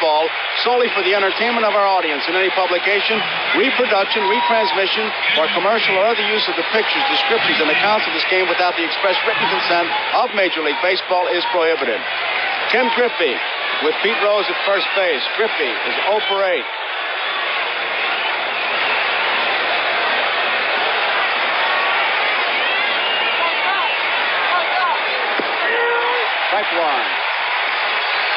baseball solely for the entertainment of our audience in any publication, reproduction, retransmission, or commercial or other use of the pictures, descriptions, and accounts of this game without the express written consent of Major League Baseball is prohibited. Tim Griffey with Pete Rose at first base. Griffey is 0 for 8. Strike one.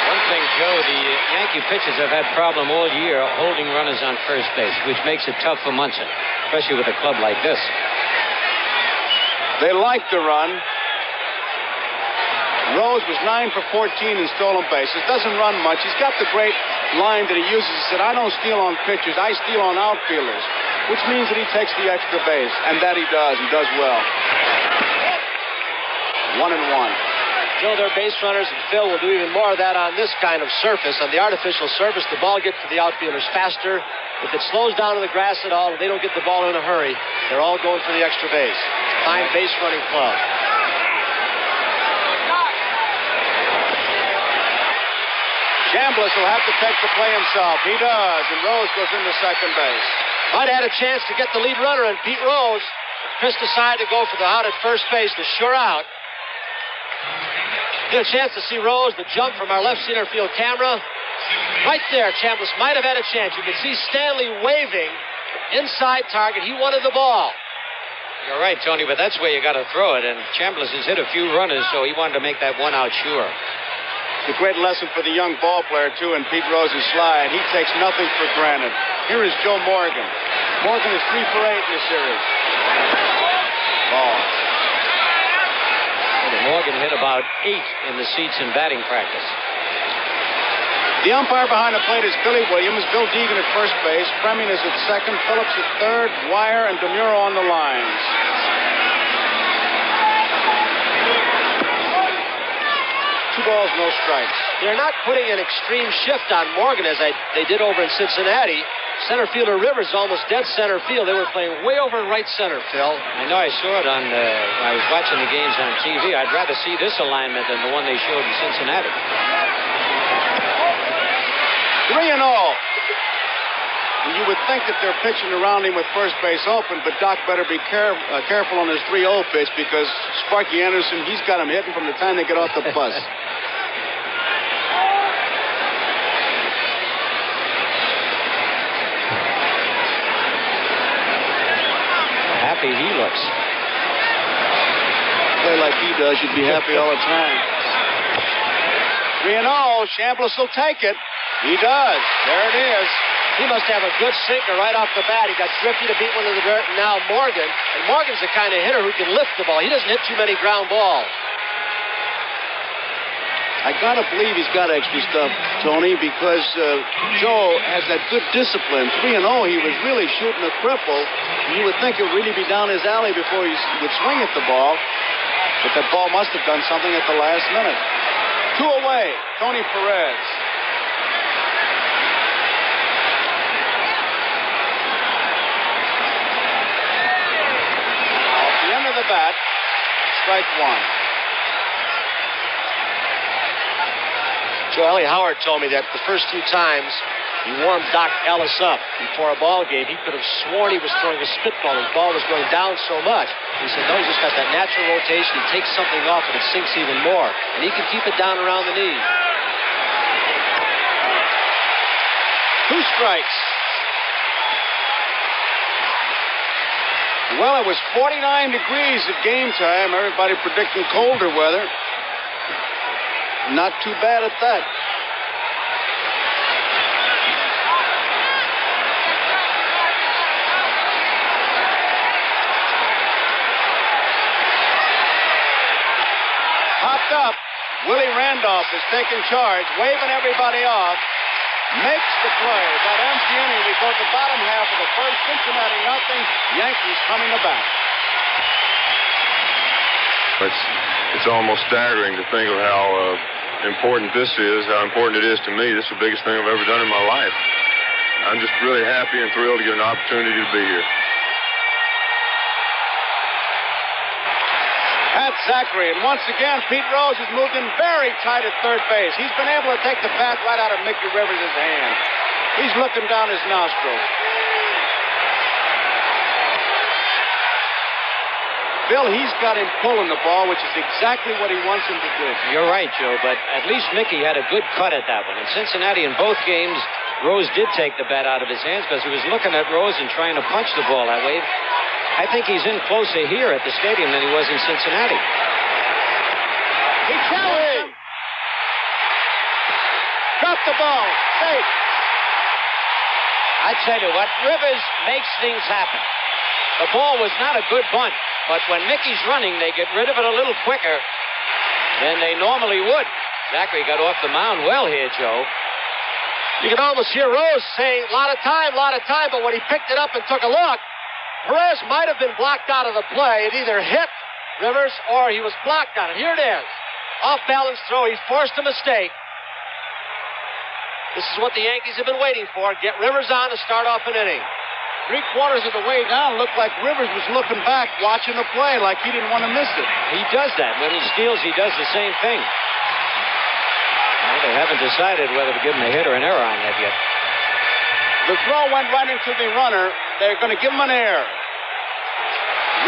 One thing, Joe, the Yankee pitchers have had problem all year holding runners on first base, which makes it tough for Munson, especially with a club like this. They like to run. Rose was 9 for 14 in stolen bases. Doesn't run much. He's got the great line that he uses. He said, I don't steal on pitchers. I steal on outfielders, which means that he takes the extra base, and that he does. He does well. 1-1. Joe, their base runners and Phil will do even more of that on this kind of surface. On the artificial surface, the ball gets to the outfielders faster. If it slows down to the grass at all, and they don't get the ball in a hurry, they're all going for the extra base. Fine base running club. Chambliss will have to take the play himself. He does, and Rose goes into second base. Might have had a chance to get the lead runner, and Pete Rose. Chris decided to go for the out at first base to sure out. Get a chance to see Rose, the jump from our left center field camera. Right there, Chambliss might have had a chance. You can see Stanley waving inside target. He wanted the ball. You're right, Tony, but that's where you got to throw it. And Chambliss has hit a few runners, so he wanted to make that one out sure. It's a great lesson for the young ball player, too, in Pete Rose's slide. He takes nothing for granted. Here is Joe Morgan. Morgan is 3 for 8 in the series. Ball. Morgan hit about 8 in the seats in batting practice. The umpire behind the plate is Billy Williams, Bill Deegan at first base, Fleming is at second, Phillips at third, Wire and DeMuro on the lines. 2 balls, no strikes. They're not putting an extreme shift on Morgan as they did over in Cincinnati. Center fielder Rivers almost dead center field. They were playing way over in right center, Phil. I know I saw it on, I was watching the games on TV. I'd rather see this alignment than the one they showed in Cincinnati. 3-0. And you would think that they're pitching around him with first base open, but Doc better be careful on his 3-0 pitch because Sparky Anderson, he's got him hitting from the time they get off the bus. Happy he looks. Play like he does, you'd be happy all the time. 3-0. Chambliss will take it. He does. There it is. He must have a good sinker right off the bat. He got Griffey to beat one in the dirt, and now Morgan. And Morgan's the kind of hitter who can lift the ball. He doesn't hit too many ground balls. I gotta believe he's got extra stuff, Tony, because Joe has that good discipline. 3-0, he was really shooting a cripple. You would think it would really be down his alley before he would swing at the ball. But that ball must have done something at the last minute. 2 away, Tony Perez. Off the end of the bat, strike one. Joe Ellie Howard told me that the first few times he warmed Doc Ellis up before a ball game, he could have sworn he was throwing a spitball. His ball was going down so much. He said, no, he's just got that natural rotation. He takes something off and it sinks even more. And he can keep it down around the knee. 2 strikes. Well, it was 49 degrees at game time. Everybody predicting colder weather. Not too bad at that. Popped up. Willie Randolph is taking charge, waving everybody off. Makes the play. That ends the inning. We go to the bottom half of the first. Cincinnati nothing. Yankees coming to bat. It's almost staggering to think of how important this is, how important it is to me. This is the biggest thing I've ever done in my life. I'm just really happy and thrilled to get an opportunity to be here. Pat Zachary. And once again, Pete Rose has moved in very tight at third base. He's been able to take the bat right out of Mickey Rivers' hand. He's looking down his nostril. Bill, he's got him pulling the ball, which is exactly what he wants him to do. You're right, Joe, but at least Mickey had a good cut at that one. In Cincinnati, in both games, Rose did take the bat out of his hands because he was looking at Rose and trying to punch the ball that way. I think he's in closer here at the stadium than he was in Cincinnati. He challenged him. Dropped the ball. Safe. I tell you what, Rivers makes things happen. The ball was not a good bunt, but when Mickey's running, they get rid of it a little quicker than they normally would. Zachary got off the mound well here, Joe. You can almost hear Rose saying, a lot of time, but when he picked it up and took a look, Perez might have been blocked out of the play. It either hit Rivers or he was blocked on it. Here it is. Off-balance throw. He forced a mistake. This is what the Yankees have been waiting for. Get Rivers on to start off an inning. Three-quarters of the way down, looked like Rivers was looking back, watching the play like he didn't want to miss it. He does that. When he steals, he does the same thing. Well, they haven't decided whether to give him a hit or an error on that yet. The throw went right into the runner. They're going to give him an error.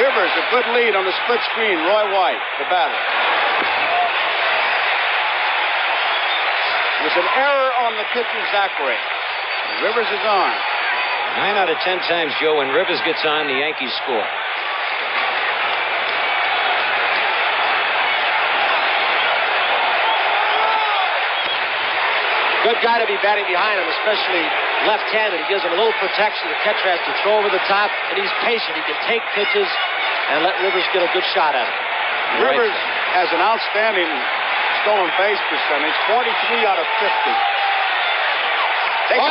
Rivers, a good lead on the split screen. Roy White, the batter. There's an error on the pitcher, Zachary. Rivers is on. 9 out of 10 times, Joe, when Rivers gets on, the Yankees score. Good guy to be batting behind him, especially left-handed. He gives him a little protection. The catcher has to throw over the top, and he's patient. He can take pitches and let Rivers get a good shot at him. Rivers has an outstanding stolen base percentage, 43 out of 50. They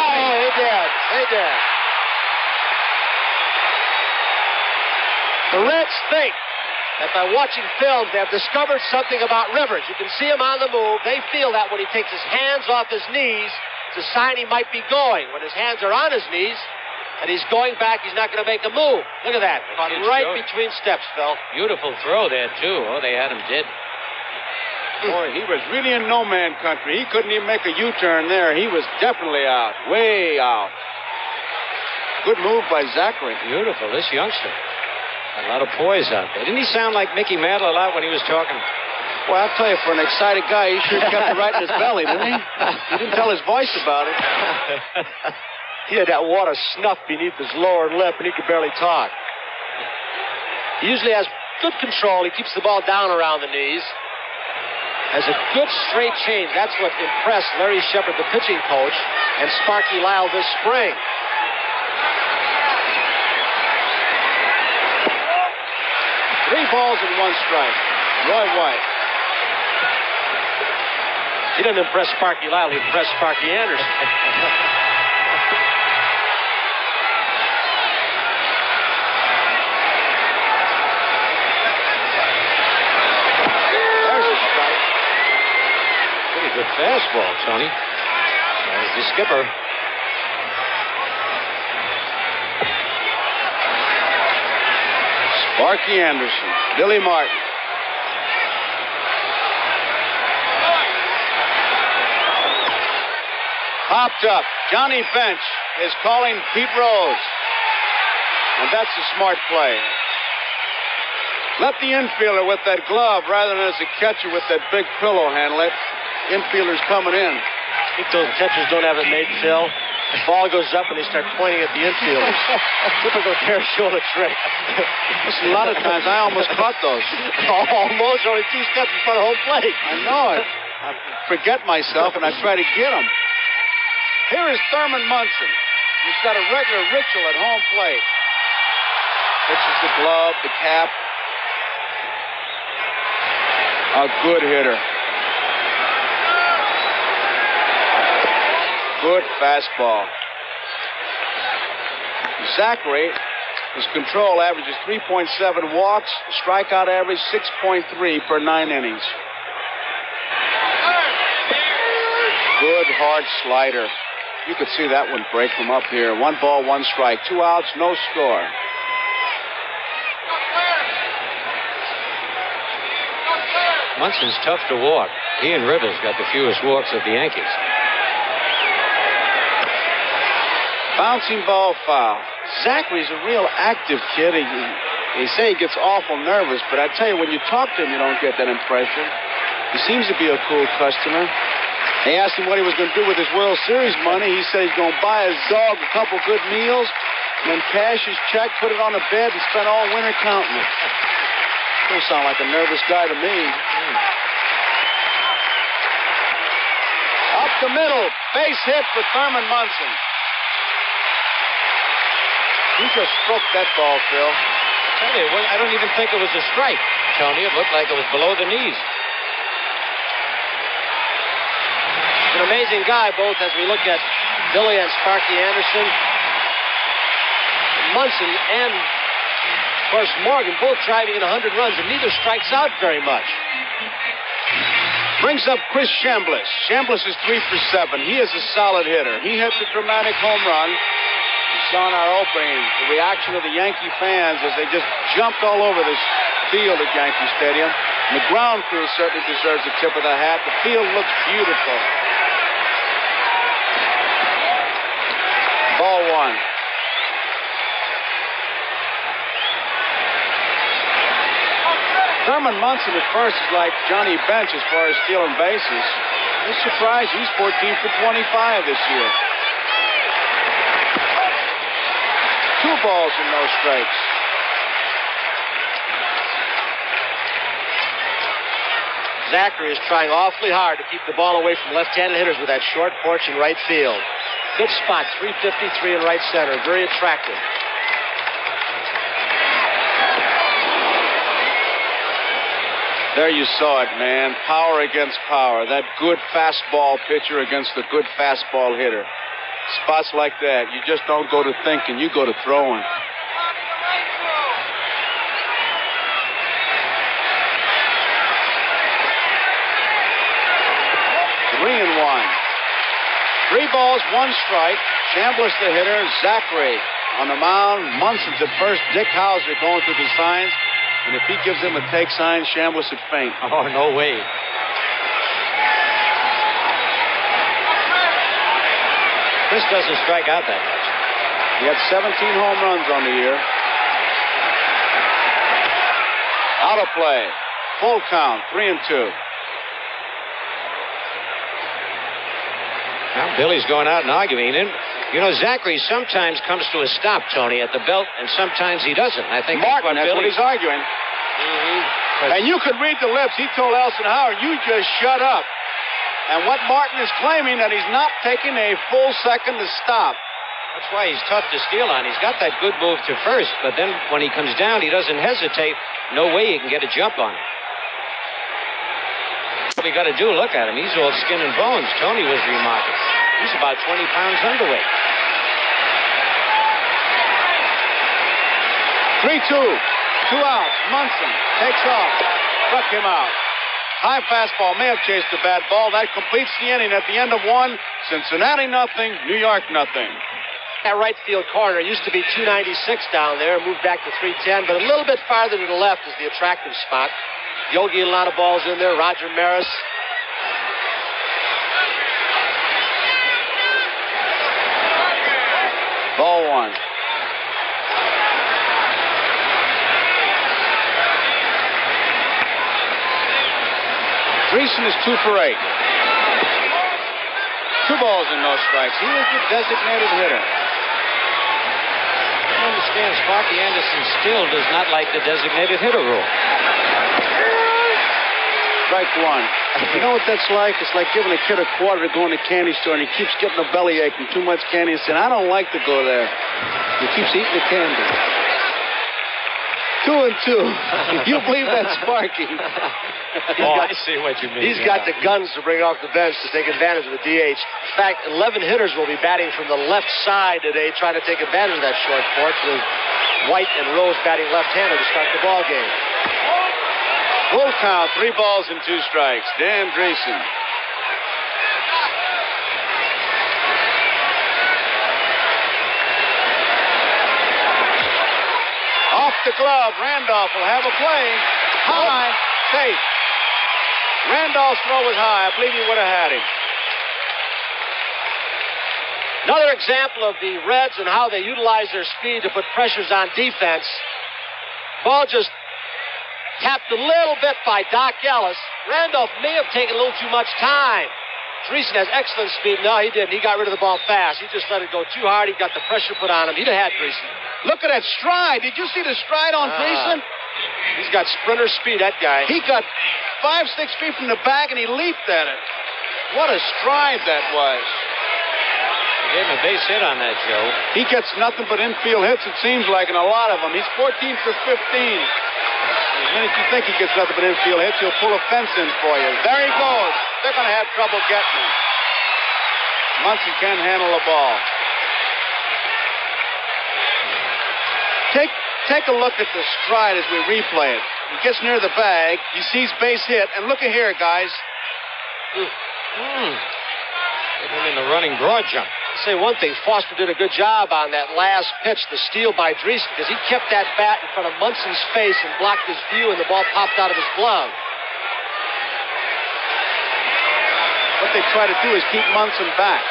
did. The Reds think that by watching film, they have discovered something about Rivers. You can see him on the move. They feel that when he takes his hands off his knees, it's a sign he might be going. When his hands are on his knees and he's going back, he's not going to make a move. Look at that. Caught right between steps, Phil. Beautiful throw there, too. Oh, they had him dead. Boy, he was really in no-man country. He couldn't even make a U-turn there. He was definitely out. Way out. Good move by Zachary. Beautiful. This youngster. A lot of poise out there. Didn't he sound like Mickey Mantle a lot when he was talking? Well, I'll tell you, for an excited guy, he sure kept it right in his belly, didn't he? He didn't tell his voice about it. He had that water snuffed beneath his lower lip, and he could barely talk. He usually has good control. He keeps the ball down around the knees. Has a good straight change. That's what impressed Larry Shepard, the pitching coach, and Sparky Lyle this spring. Three balls and one strike. Roy White. He didn't impress Sparky Lyle. He impressed Sparky Anderson. There's a strike. Pretty good fastball, Tony. There's the skipper. Sparky Anderson. Billy Martin. Popped up. Johnny Bench is calling Pete Rose. And that's a smart play. Let the infielder with that glove rather than as a catcher with that big pillow handle it. Infielder's coming in. I think those catchers don't have it made, Phil. The ball goes up and they start pointing at the infielders. Typical tear shoulder trick. Listen, a lot of times I almost caught those. Almost, only 2 steps in front of home plate. I know it. I forget myself and I try to get them. Here is Thurman Munson. He's got a regular ritual at home plate. Pitches the glove, the cap. A good hitter. Good fastball. Zachary, his control averages 3.7 walks, strikeout average 6.3 per 9 innings. Good hard slider. You could see that one break from up here. 1 ball, 1 strike. 2 outs, no score. Munson's tough to walk. He and Rivers got the fewest walks of the Yankees. Bouncing ball foul. Zachary's a real active kid. They say he gets awful nervous, but I tell you, when you talk to him, you don't get that impression. He seems to be a cool customer. They asked him what he was going to do with his World Series money. He said he's going to buy his dog a couple good meals, and then cash his check, put it on the bed, and spend all winter counting it. Don't sound like a nervous guy to me. Up the middle. Base hit for Thurman Munson. He just stroked that ball, Phil. I tell you, I don't even think it was a strike, Tony. It looked like it was below the knees. An amazing guy, both as we look at Billy and Sparky Anderson. Munson and, of course, Morgan both driving in 100 runs, and neither strikes out very much. Brings up Chris Chambliss. Chambliss is 3 for 7. He is a solid hitter. He hit the dramatic home run. We saw in our opening the reaction of the Yankee fans as they just jumped all over this field at Yankee Stadium. And the ground crew certainly deserves a tip of the hat. The field looks beautiful. Ball one. Thurman Munson at first is like Johnny Bench as far as stealing bases. I'm surprised he's 14 for 25 this year. 2 balls and no strikes. Zachary is trying awfully hard to keep the ball away from left-handed hitters with that short porch in right field. Good spot, 353 in right center. Very attractive. There you saw it, man. Power against power. That good fastball pitcher against the good fastball hitter. Spots like that, you just don't go to thinking. You go to throwing. Three and one. 3 balls, 1 strike. Chambliss the hitter. Zachary on the mound. Munson's at first. Dick Hauser going through the signs. And if he gives him a take sign, Chambliss would faint. Oh, no way. Chris doesn't strike out that much. He had 17 home runs on the year. Out of play. Full count, 3 and 2. Now, Billy's going out and arguing. And, you know, Zachary sometimes comes to a stop, Tony, at the belt, and sometimes he doesn't. I think Martin, that's what he's arguing. Mm-hmm. And you could read the lips. He told Elson Howard, you just shut up. And what Martin is claiming, that he's not taking a full second to stop. That's why he's tough to steal on. He's got that good move to first, but then when he comes down, he doesn't hesitate. No way he can get a jump on him. What we got to do, look at him. He's all skin and bones. Tony was remarkable. He's about 20 pounds underweight. 3-2. 2 outs. Munson takes off. Struck him out. High fastball may have chased the bad ball. That completes the inning. At the end of 1, Cincinnati nothing, New York nothing. That right field corner used to be 296 down there, moved back to 310, but a little bit farther to the left is the attractive spot. Yogi, a lot of balls in there. Roger Maris. Ball 1. Dreesen is 2 for 8. 2 balls and no strikes. He is the designated hitter. I understand Sparky Anderson still does not like the designated hitter rule. Strike 1. You know what that's like? It's like giving a kid a quarter to go in the candy store and he keeps getting a bellyache and too much candy and saying, I don't like to go there. He keeps eating the candy. 2 and 2. You believe that, Sparky? I see what you mean. He's got the guns to bring off the bench to take advantage of the DH. In fact, 11 hitters will be batting from the left side today, trying to take advantage of that short porch with White and Rose batting left-handed to start the ball game. Full count, 3 balls and 2 strikes. Dan Dreesen. Off the glove, Randolph will have a play. High, safe. Randolph's throw was high. I believe he would have had him. Another example of the Reds and how they utilize their speed to put pressures on defense. Ball just tapped a little bit by Doc Ellis. Randolph may have taken a little too much time. Dreesen has excellent speed. No, he didn't. He got rid of the ball fast. He just let it go too hard. He got the pressure put on him. He'd have had Dreesen. Look at that stride. Did you see the stride on Dreesen? He's got sprinter speed, that guy. He got 5-6 feet from the bag, and he leaped at it. What a stride that was. He gave him a base hit on that, Joe. He gets nothing but infield hits, it seems like, and a lot of them. He's 14 for 15. The minute you think he gets nothing but infield hits, he'll pull a fence in for you. There he goes. They're going to have trouble getting him. Munson can't handle the ball. Take a look at the stride as we replay it. He gets near the bag. He sees base hit. And look at here, guys. Hit him in the running broad jump. I'll say one thing. Foster did a good job on that last pitch, the steal by Dreesen, because he kept that bat in front of Munson's face and blocked his view, and the ball popped out of his glove. What they try to do is keep Munson back.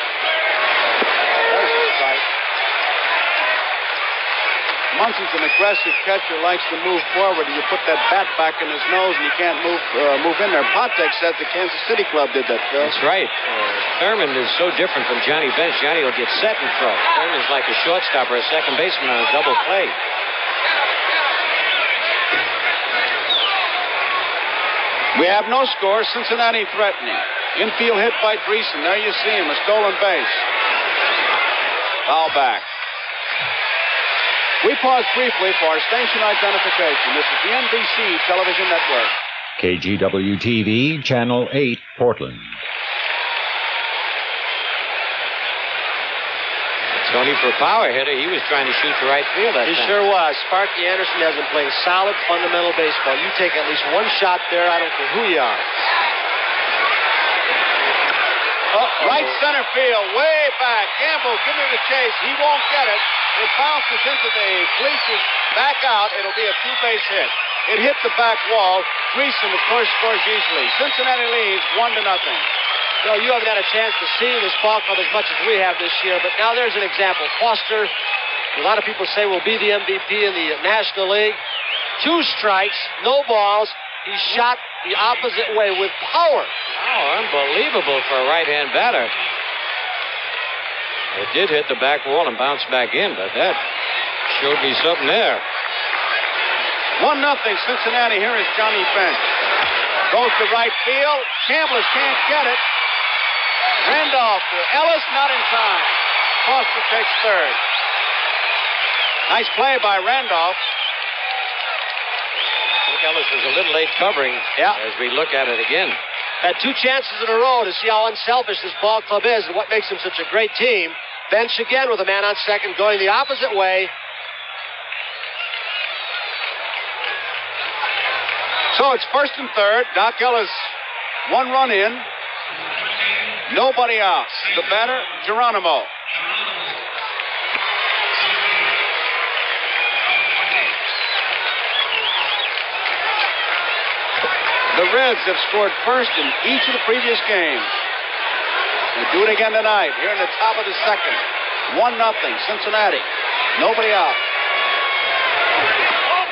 There's the strike. Munson's an aggressive catcher, likes to move forward, and you put that bat back in his nose, and he can't move in there. Potek said the Kansas City club did that, Phil. That's right. Thurman is so different from Johnny Bench. Johnny will get set and throw. Thurman's like a shortstop or a second baseman on a double play. We have no score. Cincinnati threatening. Infield hit by Dreesen. There you see him, a stolen base. Foul back. We pause briefly for our station identification. This is the NBC Television Network. KGW-TV, Channel 8, Portland. Tony, for a power hitter, he was trying to shoot to right field that time. He sure was. Sparky Anderson has been playing solid, fundamental baseball. You take at least one shot there, I don't care who you are. Right center field, way back. Gamble giving the chase. He won't get it. It bounces into the bleachers, back out. It'll be a two-base hit. It hit the back wall. Dreesen, of course, scores easily. Cincinnati leads 1-0. No, you haven't had a chance to see this ball club as much as we have this year, but now there's an example. Foster, a lot of people say, will be the MVP in the National League. 2 strikes, no balls. He shot the opposite way with power. Oh, unbelievable for a right-hand batter. It did hit the back wall and bounce back in, but that showed me something there. 1-0 Cincinnati. Here is Johnny Bench. Goes to right field. Chambliss can't get it. Randolph to Ellis, not in time. Foster takes third. Nice play by Randolph. I think Ellis was a little late covering as we look at it again. Had 2 chances in a row to see how unselfish this ball club is and what makes them such a great team. Bench again with a man on second going the opposite way. So it's first and third. Doc Ellis, 1 run in. Nobody out. The batter, Geronimo. The Reds have scored first in each of the previous games. They do it again tonight, here in the top of the second. 1-0, Cincinnati. Nobody out.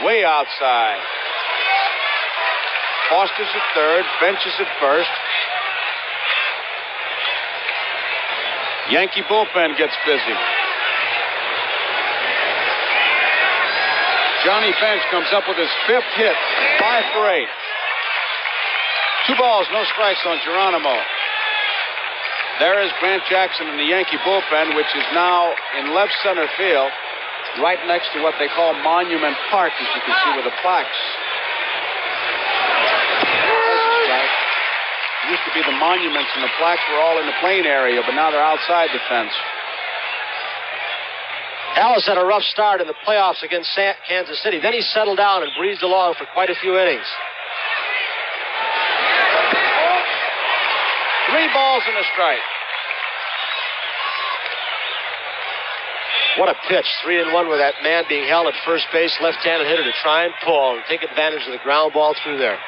Way outside. Foster's at third, Bench is at first. Yankee bullpen gets busy. Johnny Bench comes up with his 5th hit, 5 for 8. 2 balls, no strikes on Geronimo. There is Grant Jackson in the Yankee bullpen, which is now in left center field, right next to what they call Monument Park, as you can see with the plaques. It used to be the monuments and the plaques were all in the plain area, but now they're outside the fence. Ellis had a rough start in the playoffs against Kansas City. Then he settled down and breezed along for quite a few innings. 3 balls and a strike. What a pitch. 3-1 with that man being held at first base, left-handed hitter to try and pull and take advantage of the ground ball through there.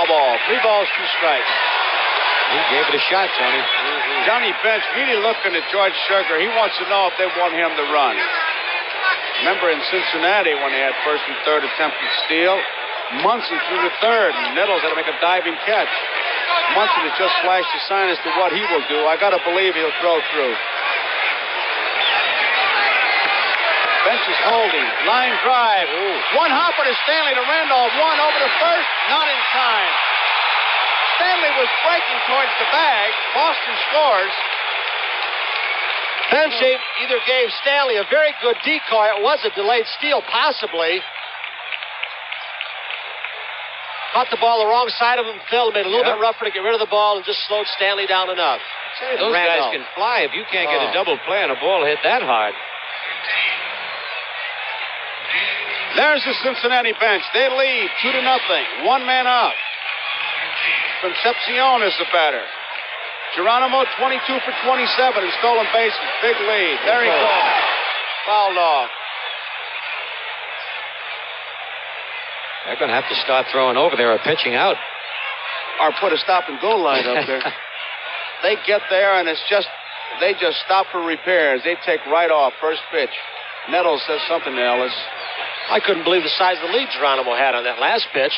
Foul ball. 3 balls, 2 strikes. He gave it a shot, Tony. Johnny Bench really looking at George Sugar. He wants to know if they want him to run. Remember in Cincinnati when they had first and third attempted steal? Munson threw the third, and Nettles had to make a diving catch. Munson has just flashed a sign as to what he will do. I got to believe he'll throw through. Bench is holding. Line drive. Ooh. One hopper to Stanley to Randolph. One over to first. Not in time. Stanley was breaking towards the bag. Boston scores. Bench either gave Stanley a very good decoy. It was a delayed steal, possibly. Caught the ball the wrong side of him. Phil made it a little bit rougher to get rid of the ball and just slowed Stanley down enough. Those guys can fly. If you can't get a double play and a ball hit that hard. There's the Cincinnati bench. They lead 2-0. One man out. Concepcion is the batter. Geronimo 22 for 27 in stolen bases. Big lead. There he goes. Fouled off. They're going to have to start throwing over there or pitching out. Or put a stop and go line up there. They get there and they just stop for repairs. They take right off. First pitch. Nettles says something to Ellis. I couldn't believe the size of the lead Geronimo had on that last pitch.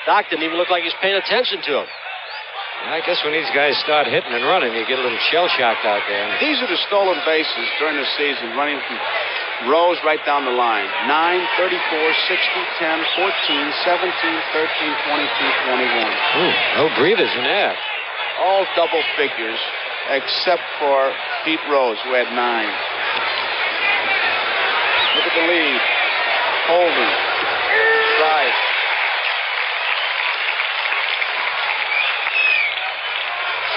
Doc didn't even look like he was paying attention to him. I guess when these guys start hitting and running, you get a little shell-shocked out there. These are the stolen bases during the season, running from rows right down the line. 9, 34, 60, 10, 14, 17, 13, 22, 21. Ooh, no breathers in there. All double figures, except for Pete Rose, who had 9. Look at the lead. Holding. Drive.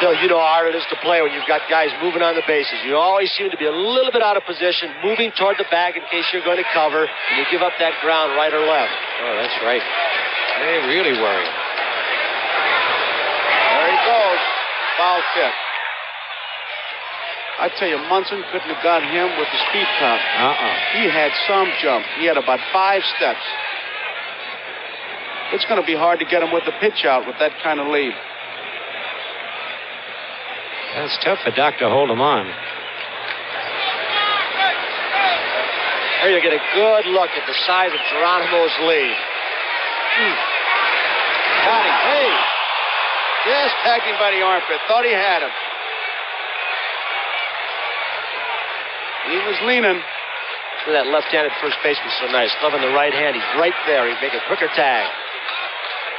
Phil, you know how hard it is to play when you've got guys moving on the bases. You always seem to be a little bit out of position, moving toward the bag in case you're going to cover, and you give up that ground right or left. Oh, that's right. They really worry. There he goes. Foul tip. I tell you, Munson couldn't have got him with the speed count. He had some jump. He had about 5 steps. It's going to be hard to get him with the pitch out with that kind of lead. That's tough for Doc to hold him on. There you get a good look at the size of Geronimo's lead. Got him. Hey! Just tagged him by the armpit. Thought he had him. He was leaning. That left-handed first baseman so nice. Loving the right hand. He's right there. He'd make a quicker tag.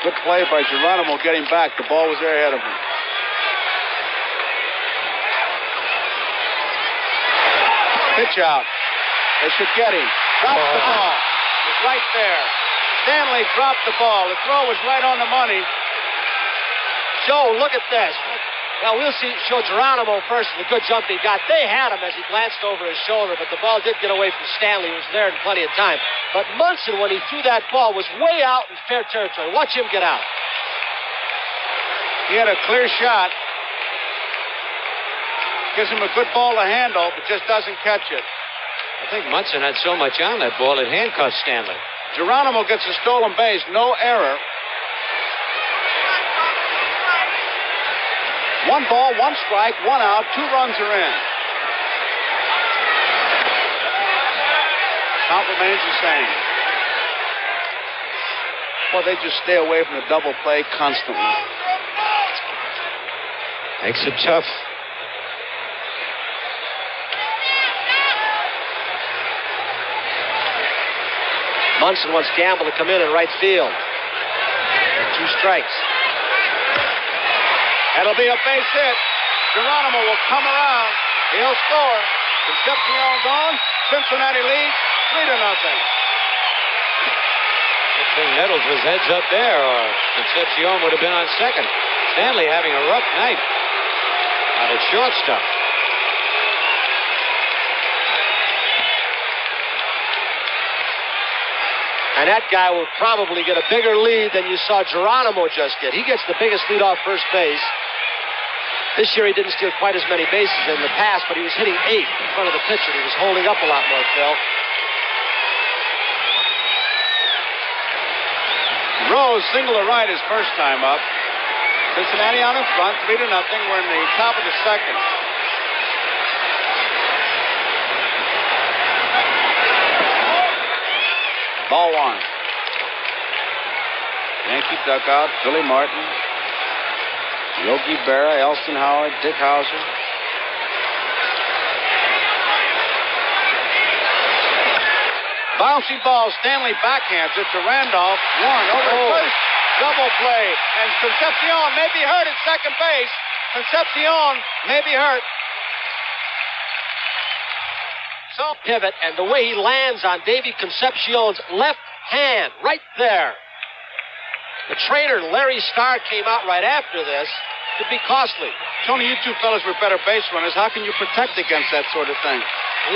Good play by Geronimo getting back. The ball was there ahead of him. Pitch out. They should get him. Dropped the ball. It's right there. Stanley dropped the ball. The throw was right on the money. Joe, look at this. Well, we'll show Geronimo first the good jump he got. They had him as he glanced over his shoulder, but the ball did get away from Stanley, who was there in plenty of time. But Munson, when he threw that ball, was way out in fair territory. Watch him get out. He had a clear shot. Gives him a good ball to handle, but just doesn't catch it. I think Munson had so much on that ball it handcuffed Stanley. Geronimo gets a stolen base, no error. 1 ball, 1 strike, 1 out, 2 runs are in. Count remains the same. Well, they just stay away from the double play constantly. Makes it tough. Munson wants Gamble to come in right field. 2 strikes. That'll be a base hit. Geronimo will come around. He'll score. Concepcion gone. Cincinnati leads 3-0. Good thing Nettles was heads up there, or Concepcion would have been on second. Stanley having a rough night out at shortstop. And that guy will probably get a bigger lead than you saw Geronimo just get. He gets the biggest lead off first base. This year he didn't steal quite as many bases as in the past, but he was hitting 8 in front of the pitcher. He was holding up a lot more, Phil. Rose single to right his first time up. Cincinnati on in front, 3-0. We're in the top of the second. Ball one. Yankee dugout, Billy Martin, Yogi Berra, Elston Howard, Dick Hauser. Bouncy ball, Stanley backhands it to Randolph. One over first. Double play. And Concepcion may be hurt at second base. Concepcion may be hurt. So pivot, and the way he lands on Davy Concepcion's left hand, right there. The trainer, Larry Starr, came out right after this. Could be costly. Tony, you two fellas were better base runners. How can you protect against that sort of thing?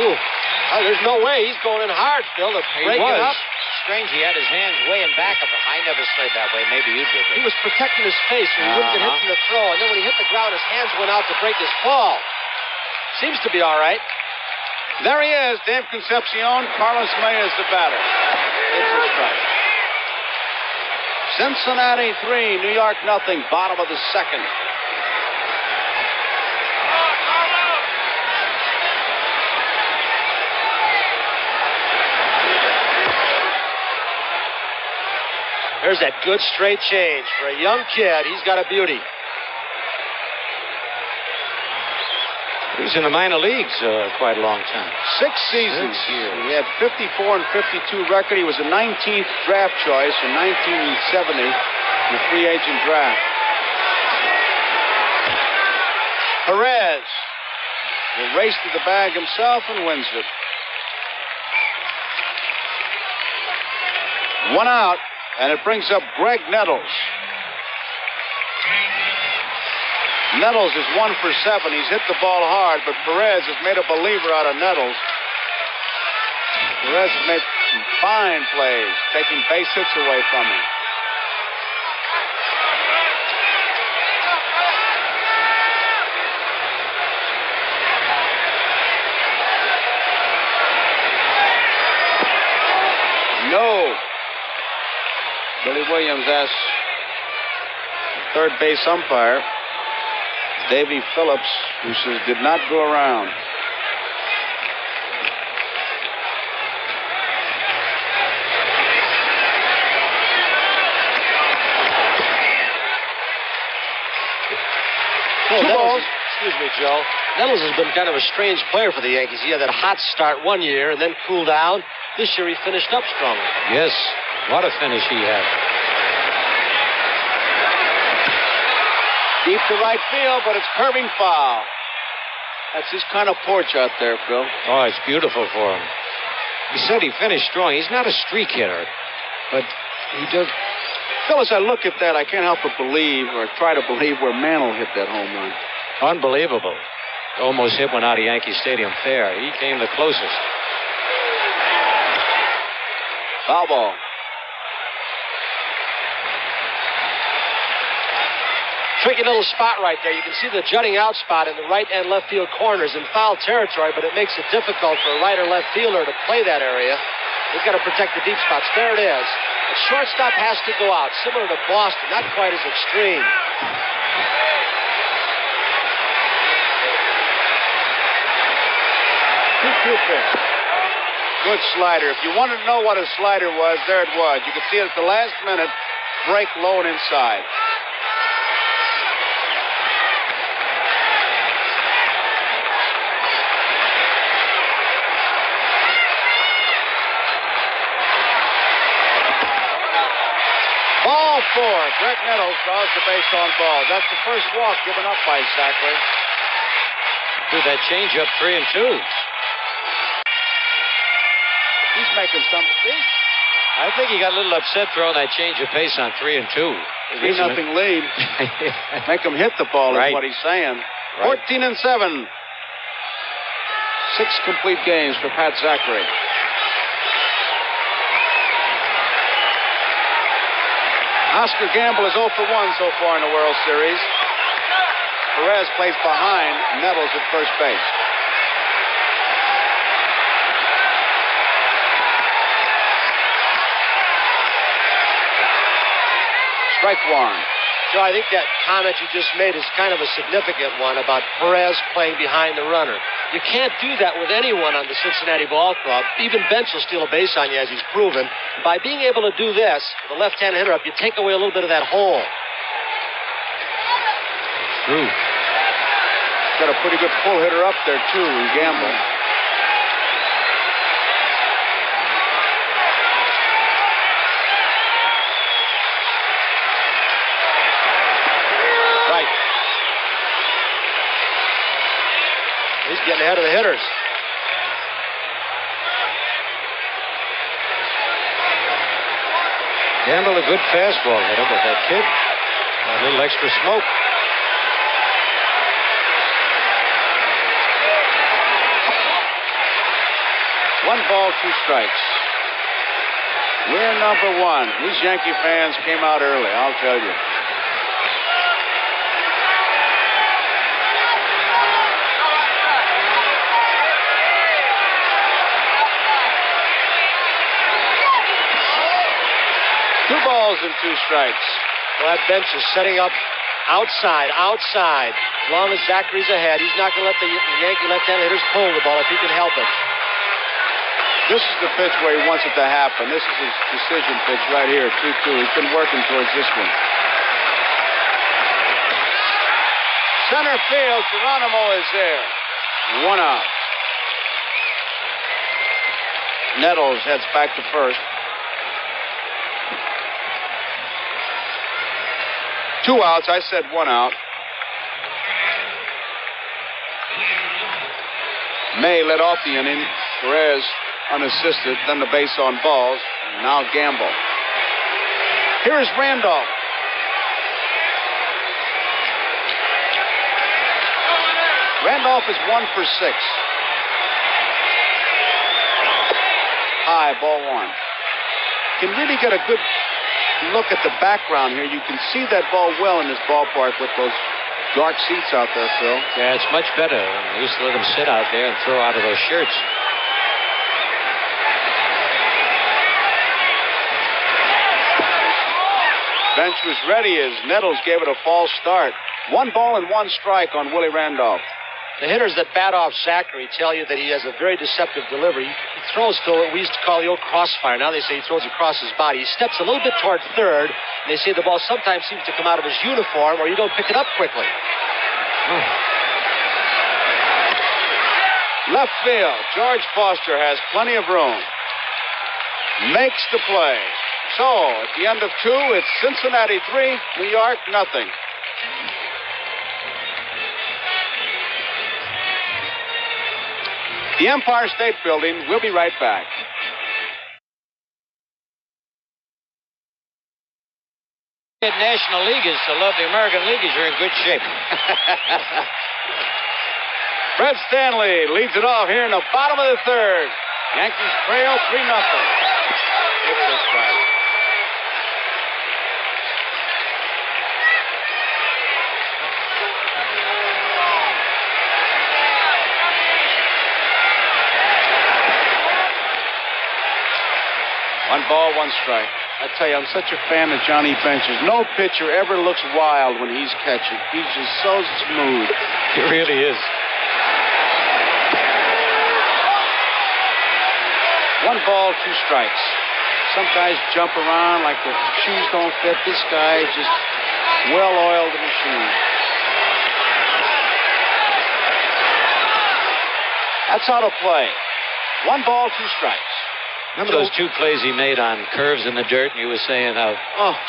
Ooh. Oh, there's no way. He's going in hard, Phil, to break it up. Strange, he had his hands way in back of him. I never slid that way. Maybe you did. He was protecting his face when he wouldn't get hit from the throw, and then when he hit the ground, his hands went out to break his fall. Seems to be all right. There he is, Dave Concepcion. Carlos Maya is the batter. It's a strike. Cincinnati 3, New York nothing. Bottom of the second. There's that good straight change. For a young kid, he's got a beauty. He was in the minor leagues quite a long time. 6 seasons. 6 years. He had 54 and 52 record. He was a 19th draft choice in 1970, the free agent draft. Perez will race to the bag himself and wins it. 1 out, and it brings up Greg Nettles. Nettles is 1 for 7. He's hit the ball hard, but Perez has made a believer out of Nettles. Perez has made some fine plays, taking base hits away from him. No. Billy Williams asks the third base umpire, Davy Phillips, who says did not go around. Excuse me, Joe. Nettles has been kind of a strange player for the Yankees. He had that hot start one year and then cooled down. This year he finished up strongly. Yes, what a finish he had. Deep to right field, but it's curving foul. That's his kind of porch out there, Phil. Oh, it's beautiful for him. He said he finished strong. He's not a streak hitter, but he does. Phil, as I look at that, I can't help but believe, or try to believe, where Mantle hit that home run. Unbelievable. Almost hit one out of Yankee Stadium fair. He came the closest. Foul ball. Tricky little spot right there. You can see the jutting out spot in the right and left field corners in foul territory, but it makes it difficult for a right or left fielder to play that area. They've got to protect the deep spots. There it is. The shortstop has to go out, similar to Boston, not quite as extreme. Good slider. If you wanted to know what a slider was, there it was. You could see it at the last minute, break low and inside. Ball 4. Greg Nettles draws the base on balls. That's the first walk given up by Zachary. Threw that changeup 3-2. He's making some speed. I think he got a little upset throwing that change of pace on 3-2. 3-0 lead. Make him hit the ball is what he's saying. Right. 14-7. 6 complete games for Pat Zachary. Oscar Gamble is 0 for 1 so far in the World Series. Perez plays behind Nettles at first base. Strike one. Joe, I think that comment you just made is kind of a significant one about Perez playing behind the runner. You can't do that with anyone on the Cincinnati Ball Club. Even Bench will steal a base on you, as he's proven. By being able to do this, with a left-handed hitter up, you take away a little bit of that hole. True. Got a pretty good pull hitter up there, too, in Gamble. He's getting ahead of the hitters. Gamble, a good fastball hitter, but that kid, a little extra smoke. One ball, two strikes. We're number one. These Yankee fans came out early, I'll tell you. Two balls and two strikes. Well, that Bench is setting up outside. As long as Zachary's ahead, he's not going to let the Yankee left-handed hitters pull the ball if he can help it. This is the pitch where he wants it to happen. This is his decision pitch right here, 2-2. He's been working towards this one. Center field, Geronimo is there. One out. Nettles heads back to first. 2 outs. I said 1 out. May led off the inning. Perez unassisted. Then the base on balls. Now Gamble. Here's Randolph. Randolph is 1 for 6. High, ball one. Can really get a good look at the background here. You can see that ball well in this ballpark with those dark seats out there, Phil. Yeah, it's much better. I used to let them sit out there and throw out of those shirts. Bench was ready as Nettles gave it a false start. 1 ball and 1 strike on Willie Randolph. The hitters that bat off Zachary tell you that he has a very deceptive delivery. He throws to what we used to call the old crossfire. Now they say he throws across his body. He steps a little bit toward third, and they say the ball sometimes seems to come out of his uniform or you don't pick it up quickly. Left field. George Foster has plenty of room. Makes the play. So, at the end of 2, it's Cincinnati 3, New York nothing. The Empire State Building. We'll be right back. National Leaguers to love the American Leaguers, you're in good shape. Fred Stanley leads it off here in the bottom of the 3rd. Yankees trail 3-0. It's a strike. One ball, 1 strike. I tell you, I'm such a fan of Johnny Bench's. No pitcher ever looks wild when he's catching. He's just so smooth. He really is. 1 ball, 2 strikes. Some guys jump around like the shoes don't fit. This guy is just well-oiled machine. That's how to play. 1 ball, 2 strikes. Remember those 2 plays he made on curves in the dirt, and he was saying how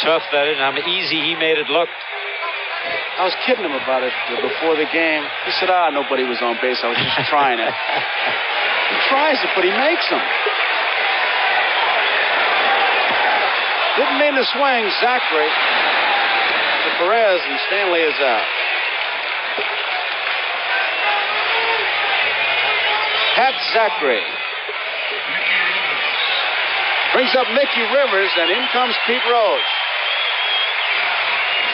tough that is and how easy he made it look. I was kidding him about it before the game. He said, nobody was on base. I was just trying it. He tries it, but he makes them. Didn't mean to swing. Zachary to Perez, and Stanley is out. Pat Zachary brings up Mickey Rivers, and in comes Pete Rose.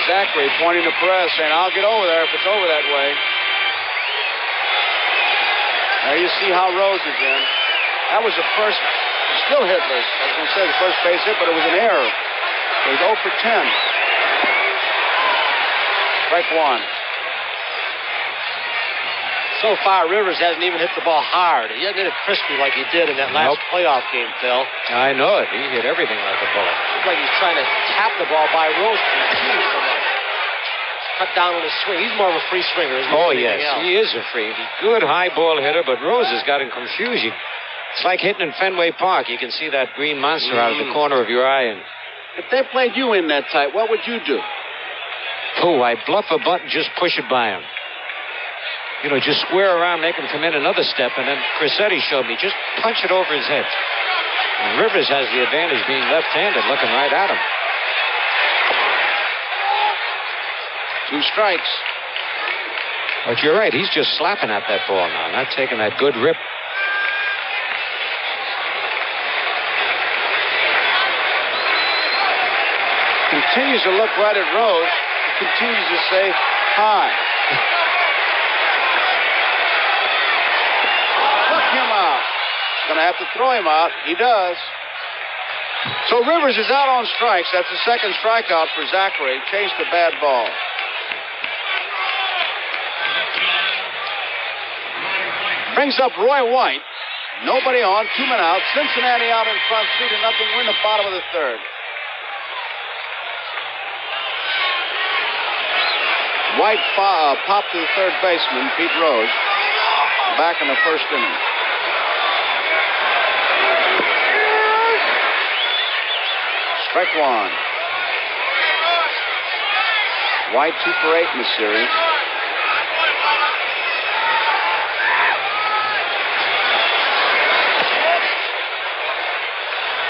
Zachary pointing to Perez, saying, I'll get over there if it's over that way. There you see how Rose is in. That was the first, still hitless. I was going to say the first base hit, but it was an error. It was 0 for 10. Strike one. So far, Rivers hasn't even hit the ball hard. He hasn't hit it crispy like he did in that last playoff game, Phil. I know it. He hit everything like a bullet. Seems like he's trying to tap the ball by Rose. So much. Cut down on his swing. He's more of a free swinger, isn't he? Oh, yes. He is a free. Good high ball hitter, but Rose has got him confused. It's like hitting in Fenway Park. You can see that green monster out of the corner of your eye. And if they played you in that tight, what would you do? Oh, I bluff a butt and just push it by him. You know, just square around, make him come in another step, and then Crissetti showed me, just punch it over his head. And Rivers has the advantage being left-handed, looking right at him. 2 strikes. But you're right, he's just slapping at that ball now, not taking that good rip. Continues to look right at Rose. He continues to say, hi. Took him out. Going to have to throw him out. He does. So Rivers is out on strikes. That's the second strikeout for Zachary. Chased a bad ball. Brings up Roy White. Nobody on. 2 men out. Cincinnati out in front. 3-0. We're in the bottom of the third. White popped to the third baseman, Pete Rose, back in the first inning. Strike one. White 2 for 8 in the series.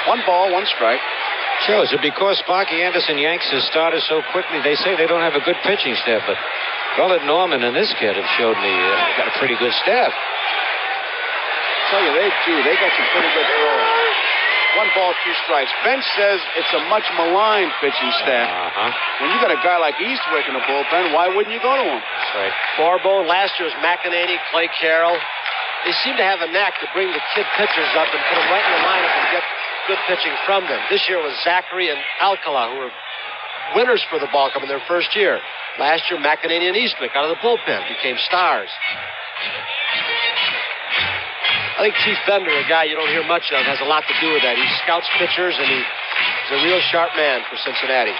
One ball, 1 strike. Shows it because Sparky Anderson yanks his starters so quickly. They say they don't have a good pitching staff, but Gullet Norman and this kid have showed me got a pretty good staff. I tell you, they do. They got some pretty good throwers. 1 ball, 2 strikes. Bench says it's a much maligned pitching staff. When you got a guy like Eastwick in the bullpen, why wouldn't you go to him? That's right. Barbo, last year was McEnany, Clay Carroll. They seem to have a knack to bring the kid pitchers up and put them right in the lineup and get good pitching from them. This year was Zachary and Alcala, who were winners for the ball club in their first year. Last year, McEnany and Eastwick out of the bullpen became stars. I think Chief Bender, a guy you don't hear much of, has a lot to do with that. He scouts pitchers, and he's a real sharp man for Cincinnati.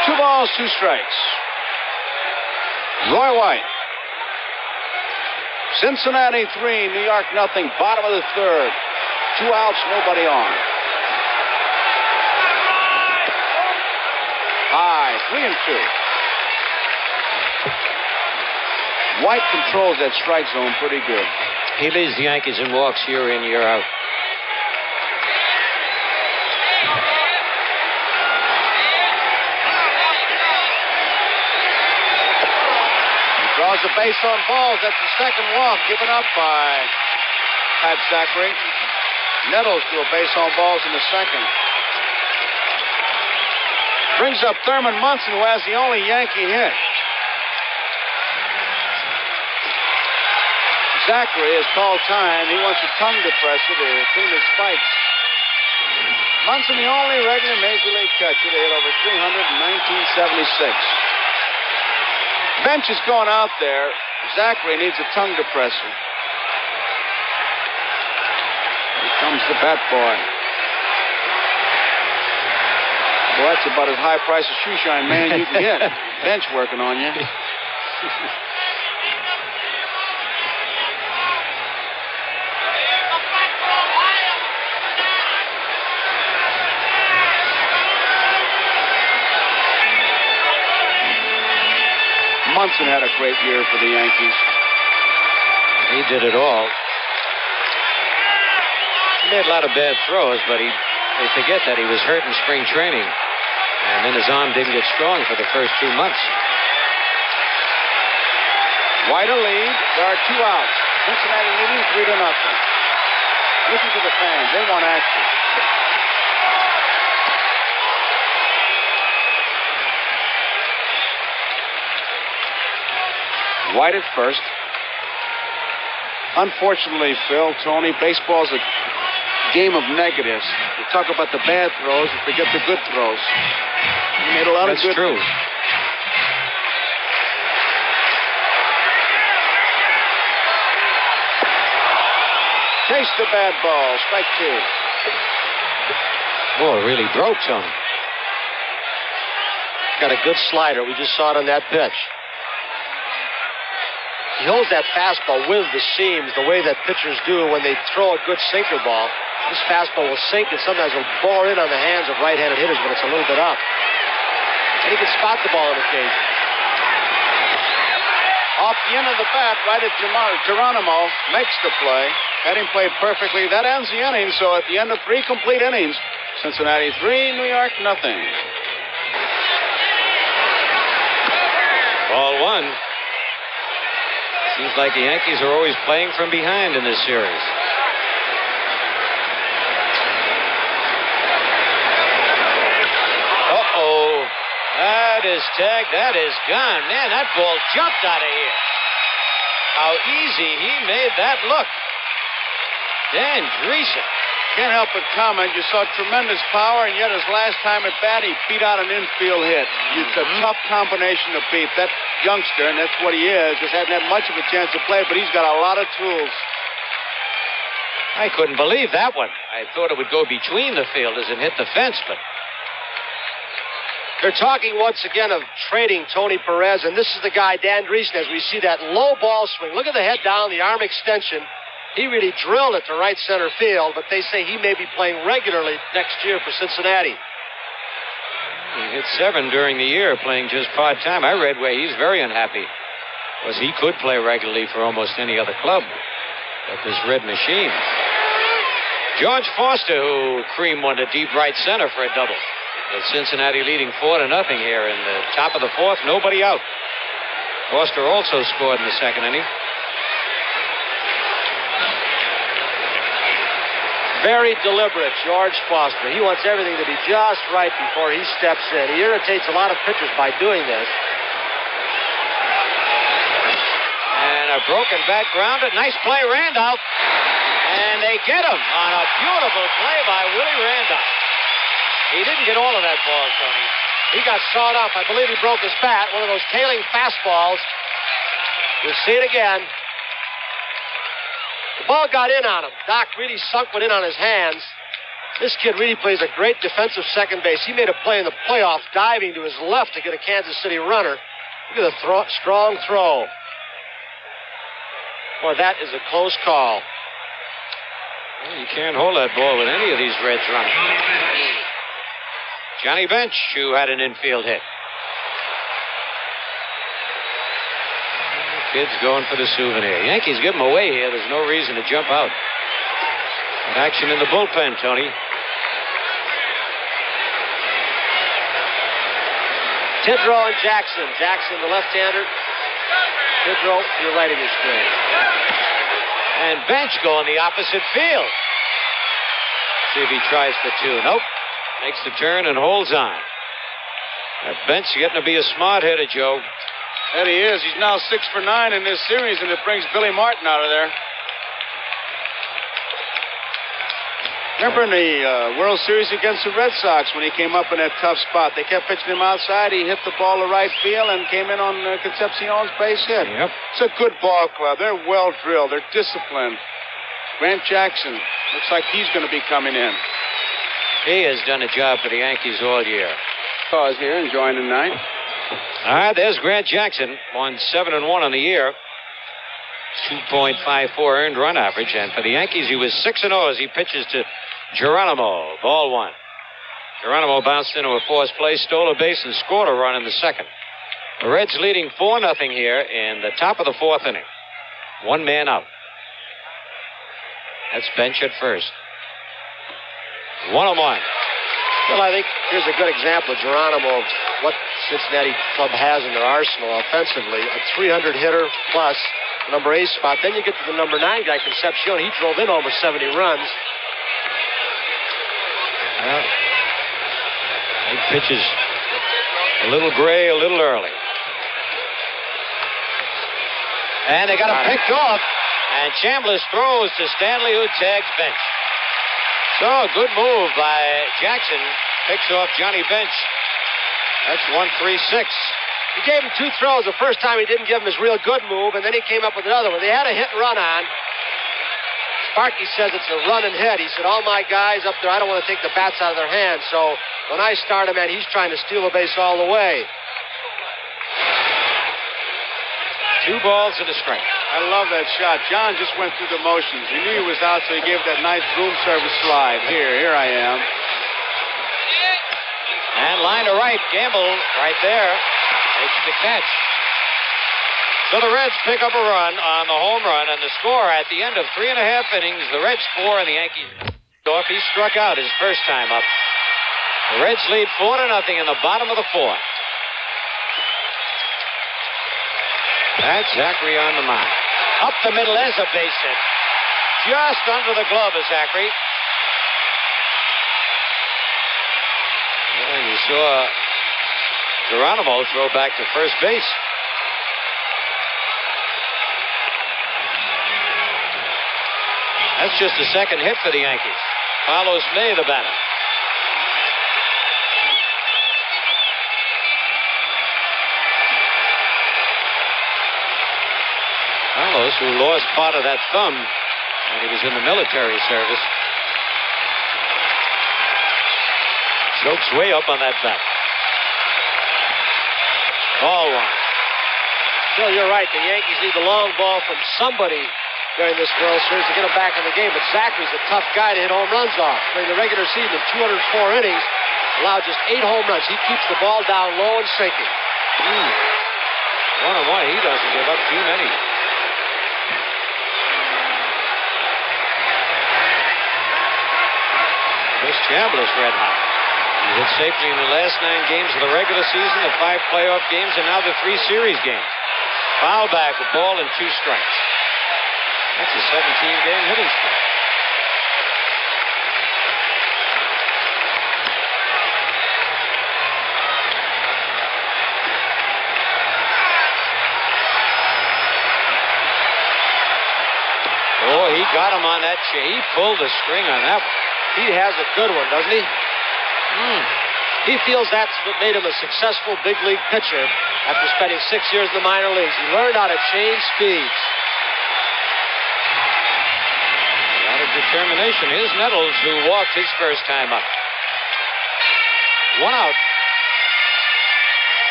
Two balls, 2 strikes. Roy White. Cincinnati 3, New York nothing. Bottom of the third. 2 outs, nobody on. High, 3-2. White controls that strike zone pretty good. He leads the Yankees in walks year in, year out. Draws a base on balls. That's the second walk given up by Pat Zachary. Nettles to a base on balls in the second. Brings up Thurman Munson, who has the only Yankee hit. Zachary has called time. He wants a tongue depressor to clean his spikes. Munson, the only regular Major League catcher to hit over 300 in 1976. Bench is going out there. Zachary needs a tongue depressor. Here comes the bat boy. Well, that's about as high price a shoe shine man you can get. Bench working on you. Munson had a great year for the Yankees. He did it all. He made a lot of bad throws, but they forget that he was hurt in spring training. And then his arm didn't get strong for the first 2 months. White a lead. There are 2 outs. Cincinnati leading 3-0. Listen to the fans. They want action. White at first. Unfortunately, Phil, Tony, baseball's a game of negatives. You talk about the bad throws and forget the good throws. He made a lot of good. That's true. Chase the bad ball. Strike 2. Oh, it really broke Tony. Got a good slider. We just saw it on that pitch. He holds that fastball with the seams the way that pitchers do when they throw a good sinker ball. This fastball will sink and sometimes will bore in on the hands of right-handed hitters when it's a little bit up. And he can spot the ball on occasion. Off the end of the bat, right at Geronimo, makes the play. Had him played perfectly. That ends the inning, so at the end of 3 complete innings, Cincinnati 3, New York nothing. Ball 1. Seems like the Yankees are always playing from behind in this series. Uh-oh. That is tagged. That is gone. Man, that ball jumped out of here. How easy he made that look. Dan Dreesen. Can't help but comment. You saw tremendous power, and yet his last time at bat, he beat out an infield hit. It's a tough combination to beat. That youngster, and that's what he is, just hasn't had much of a chance to play, but he's got a lot of tools. I couldn't believe that one. I thought it would go between the fielders and hit the fence, but... They're talking once again of trading Tony Perez, and this is the guy, Dan Dreesen, as we see that low ball swing. Look at the head down, the arm extension. He really drilled it to right center field, but they say he may be playing regularly next year for Cincinnati. He hit 7 during the year, playing just part-time. I read where he's very unhappy, because he could play regularly for almost any other club but this red machine. George Foster, who creamed one to deep right center for a double. With Cincinnati leading 4-0 here in the top of the 4th, nobody out. Foster also scored in the second inning. Very deliberate, George Foster. He wants everything to be just right before he steps in. He irritates a lot of pitchers by doing this. And a broken back grounder. Nice play, Randolph. And they get him on a beautiful play by Willie Randolph. He didn't get all of that ball, Tony. He got sawed up. I believe he broke his bat. One of those tailing fastballs. You'll see it again. The ball got in on him. Doc really sunk one in on his hands. This kid really plays a great defensive second base. He made a play in the playoff, diving to his left to get a Kansas City runner. Look at the strong throw. Boy, that is a close call. Well, you can't hold that ball with any of these Reds running. Johnny Bench, who had an infield hit. Kid's going for the souvenir. Yankees give him away here. There's no reason to jump out. But action in the bullpen, Tony. Tidrow and Jackson. Jackson, the left-hander. Tidrow, to the right of your screen. And Bench going the opposite field. See if he tries for 2. Nope. Makes the turn and holds on. That Bench getting to be a smart hitter, Joe. That he is. He's now 6 for 9 in this series, and it brings Billy Martin out of there. Remember in the World Series against the Red Sox when he came up in that tough spot? They kept pitching him outside. He hit the ball to right field and came in on Concepcion's base hit. Yep. It's a good ball club. They're well drilled. They're disciplined. Grant Jackson looks like he's going to be coming in. He has done a job for the Yankees all year. Cause here enjoying the night. All right, there's Grant Jackson. Won 7-1 on the year. 2.54 earned run average. And for the Yankees, he was 6-0 as he pitches to Geronimo. Ball 1. Geronimo bounced into a forced play, stole a base, and scored a run in the second. The Reds leading 4-0 here in the top of the 4th inning. 1 man out. That's Bench at first. 1-1. Well, I think here's a good example of Geronimo of what Cincinnati club has in their arsenal offensively. A 300 hitter plus number 8 spot. Then you get to the number 9 guy, Concepcion. He drove in over 70 runs. Well, he pitches a little gray, a little early. And they got him picked off. And Chambliss throws to Stanley, who tags Bench. So, a good move by Jackson. Picks off Johnny Bench. That's 1-3-6. He gave him 2 throws. The first time he didn't give him his real good move, and then he came up with another one. They had a hit and run on. Sparky says it's a run and hit. He said, all my guys up there, I don't want to take the bats out of their hands. So when I start him, man, he's trying to steal the base all the way. 2 balls and a strike. I love that shot. John just went through the motions. He knew he was out, so he gave that nice room service slide. Here I am. And line to right. Gamble right there. Makes the catch. So the Reds pick up a run on the home run, and the score at the end of 3.5 innings, the Reds 4 and the Yankees off. He struck out his first time up. The Reds lead 4-0 in the bottom of the 4th. That's Zachary on the mound. Up the middle is a base hit. Just under the glove of Zachary. And you saw Geronimo throw back to first base. That's just the second hit for the Yankees. Carlos May, the batter. Carlos, who lost part of that thumb when he was in the military service, chokes way up on that bat. Ball 1. Phil, you're right. The Yankees need the long ball from somebody during this World Series to get them back in the game. But Zachary's a tough guy to hit home runs off. During the regular season, in 204 innings, allowed just 8 home runs. He keeps the ball down low and sinking. 1-1. He doesn't give up too many. Chris Chambliss red hot. He hit safely in the last 9 games of the regular season, the 5 playoff games, and now the 3 series games. Foul back, a ball and 2 strikes. That's a 17-game hitting streak. Oh, he got him on that. He pulled the string on that one. He has a good one, doesn't he? He feels that's what made him a successful big league pitcher after spending 6 years in the minor leagues. He learned how to change speeds. A lot of determination. Here's Nettles, who walked his first time up. 1 out.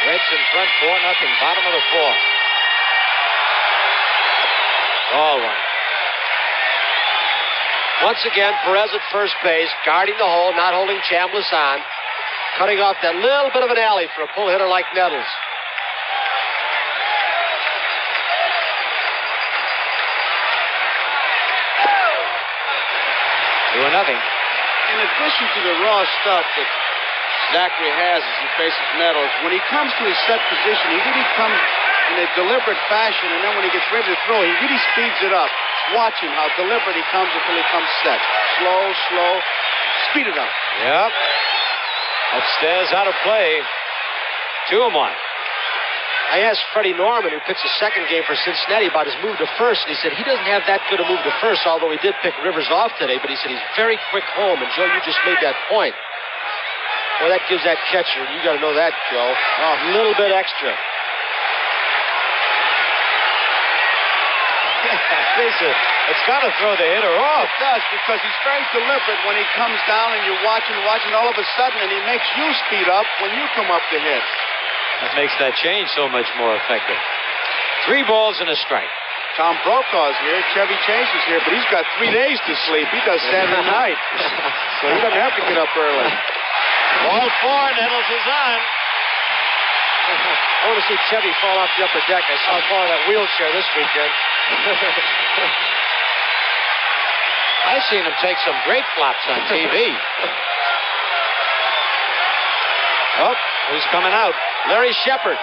Reds in front, 4-0, bottom of the 4th. Ball 1. Once again, Perez at first base, guarding the hole, not holding Chambliss on, cutting off that little bit of an alley for a pull hitter like Nettles. 2-0. In addition to the raw stuff that Zachary has as he faces Nettles, when he comes to his set position, he really comes in a deliberate fashion, and then when he gets ready to throw, he really speeds it up. Watch him, how deliberate he comes until he comes set. Slow, speed it up. Yep. Upstairs out of play. 2-1. I asked Freddie Norman, who pitched the second game for Cincinnati, about his move to first, and he said he doesn't have that good a move to first, although he did pick Rivers off today, but he said he's very quick home, and Joe, you just made that point. Well, that gives that catcher, you got to know that, Joe, a little bit extra. It's got to throw the hitter off. It does, because he's very deliberate when he comes down and you're watching, all of a sudden, and he makes you speed up when you come up to hit. That makes that change so much more effective. 3 balls and a strike. Tom Brokaw's here. Chevy Chase is here, but he's got 3 days to sleep. He does Saturday night, so he doesn't have to get up early. Ball 4, Nettles is on. I want to see Chevy fall off the upper deck. I saw him fall in that wheelchair this weekend. I've seen him take some great flops on TV. Oh, who's coming out? Larry Shepard.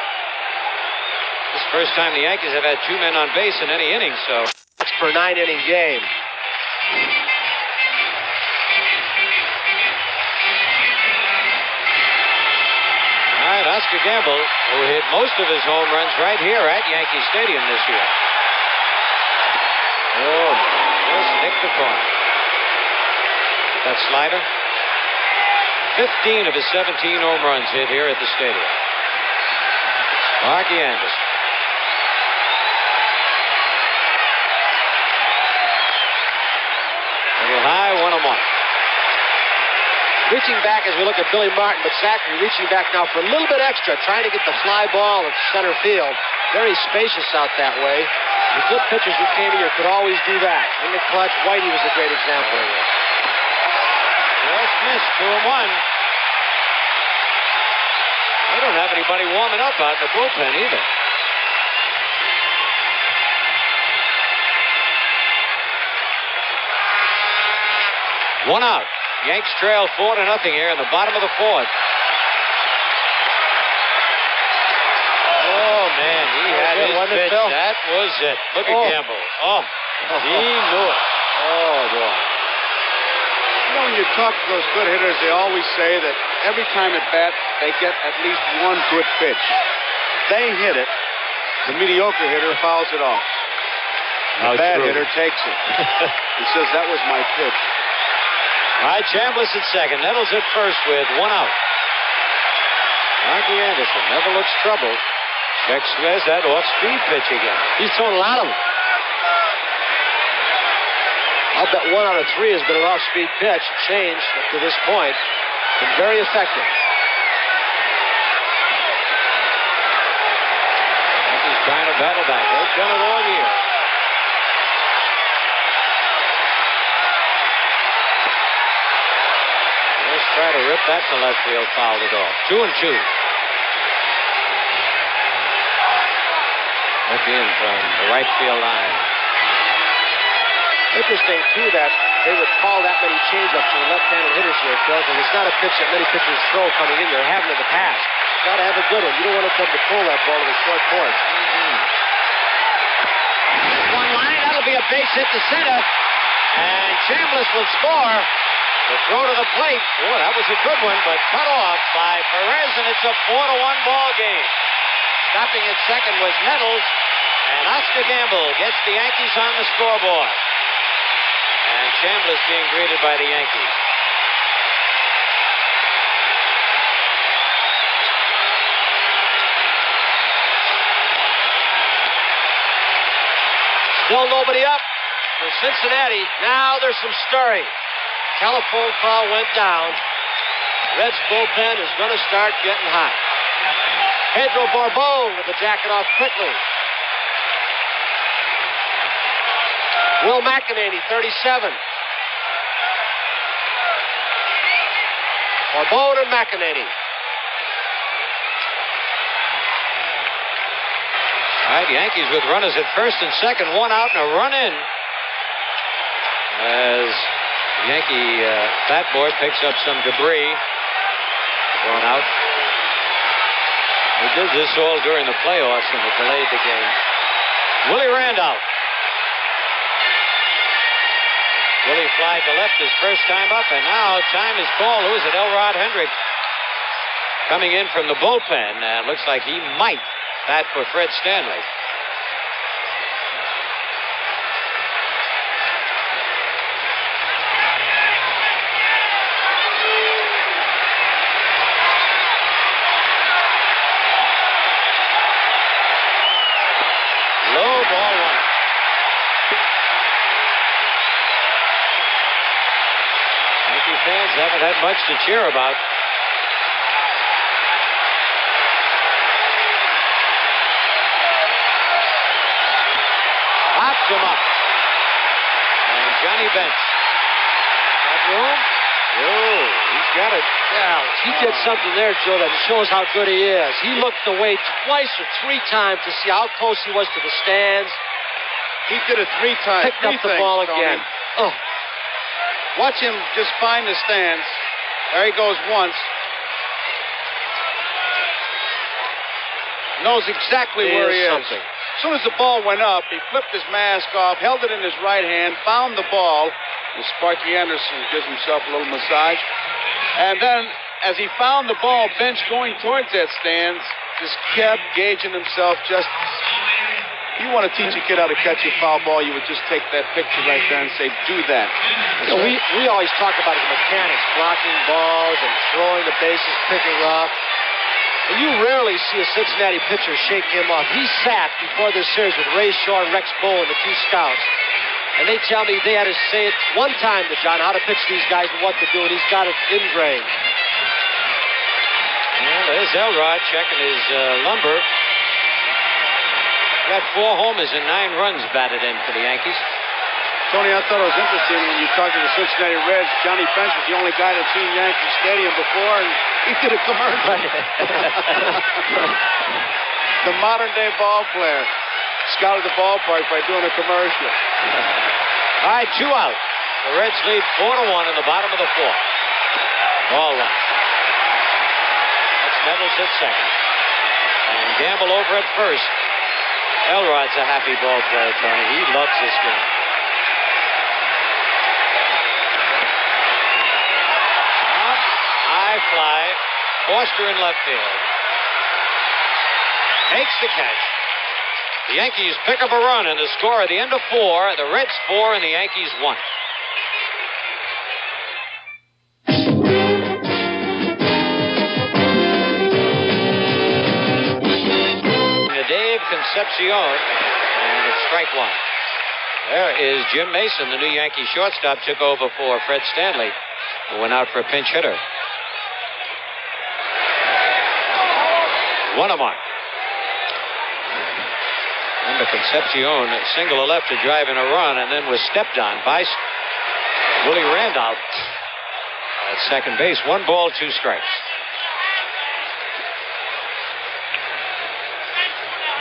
This is the first time the Yankees have had 2 men on base in any inning, so. That's for a 9-inning game. All right, Oscar Gamble, who hit most of his home runs right here at Yankee Stadium this year. Oh, just nicked the corner. that slider. 15 of his 17 home runs hit here at the stadium. Sparky Anderson. Little high, 1-1. Reaching back as we look at Billy Martin, but Zachary reaching back now for a little bit extra, trying to get the fly ball at center field. Very spacious out that way. The good pitchers who came here could always do that. In the clutch, Whitey was a great example of it. Just missed, 2-1. They don't have anybody warming up out in the bullpen either. One out. Yanks trail 4-0 here in the bottom of the fourth. Oh, man, he had his pitch. That was it. Look at Gamble. Oh, he knew it. Oh, boy. You know, when you talk to those good hitters, they always say that every time at bat, they get at least one good pitch. They hit it. The mediocre hitter fouls it off. The bad hitter takes it. He says, that was my pitch. All right, Chambliss at second. Nettles at first with 1 out. Sparky Anderson never looks troubled. Checks Smith, that off-speed pitch again. He's thrown a lot of them. I'll bet 1 out of 3 has been an off-speed pitch. Changed up to this point. Been very effective. Yankees trying to battle back. They've done it all year. Let's try to rip that to left field, fouled it off. 2-2. Look in from the right field line. Interesting, too, that they would call that many changeups to the left-handed hitters here, Phil, because it's not a pitch that many pitchers throw coming in. They're having in the past. You've got to have a good one. You don't want to come to pull that ball to the short porch. One line, that'll be a base hit to center. And Chambliss will score. The throw to the plate. Oh, that was a good one, but cut off by Perez, and it's a 4-1 ball game. Stopping at second was Nettles, and Oscar Gamble gets the Yankees on the scoreboard. And Chambliss being greeted by the Yankees. Still nobody up for Cincinnati. Now there's some stirring. Telephone call went down. Reds bullpen is going to start getting hot. Pedro Borbon with the jacket off quickly. Will McEnany, 37. Borbon and McEnany. All right, Yankees with runners at first and second, 1 out and a run in. As Yankee Fat Boy picks up some debris. Going out. He did this all during the playoffs and it delayed the game. Willie Randolph. Willie fly to left his first time up, and now time is called. Who is it? Elrod Hendrick coming in from the bullpen. Looks like he might bat for Fred Stanley. Haven't had much to cheer about. Pops him up. And Johnny Bench. Got room? Oh, he's got it. Yeah, he did something there, Joe, that shows how good he is. He looked away twice or 3 times to see how close he was to the stands. He did it 3 times. Picked up the ball again. Oh. Watch him just find the stands. There he goes once. Knows exactly where he is. As soon as the ball went up, he flipped his mask off, held it in his right hand, found the ball. And Sparky Anderson gives himself a little massage. And then, as he found the ball, Bench going towards that stands, just kept gauging himself just You want to teach a kid how to catch a foul ball, you would just take that picture right there and say, do that. You know, we always talk about his mechanics, blocking balls and throwing the bases, picking up. And you rarely see a Cincinnati pitcher shake him off. He sat before this series with Ray Shaw and Rex Bowen, the 2 scouts. And they tell me they had to say it one time to John, how to pitch these guys and what to do, and he's got it ingrained. Well, there's Elrod checking his lumber. Got 4 homers and 9 runs batted in for the Yankees. Tony, I thought it was interesting when you talked to the Cincinnati Reds. Johnny Bench was the only guy that's seen Yankee Stadium before, and he did a commercial. The modern-day ball player scouted the ballpark by doing a commercial. All right, 2 out. The Reds lead 4-1 in the bottom of the 4th. Ball 1. That's Nettles at second. And Gamble over at first. Elrod's a happy ball player, Tony. He loves this game. High fly. Foster in left field. Makes the catch. The Yankees pick up a run, and the score at the end of 4, the Reds 4 and the Yankees 1. Dave Concepcion, and it's strike 1. There is Jim Mason, the new Yankee shortstop, took over for Fred Stanley, who went out for a pinch hitter. 1 mark. Remember, Concepcion single left to drive in a run and then was stepped on by Willie Randolph at second base. 1 ball, 2 strikes.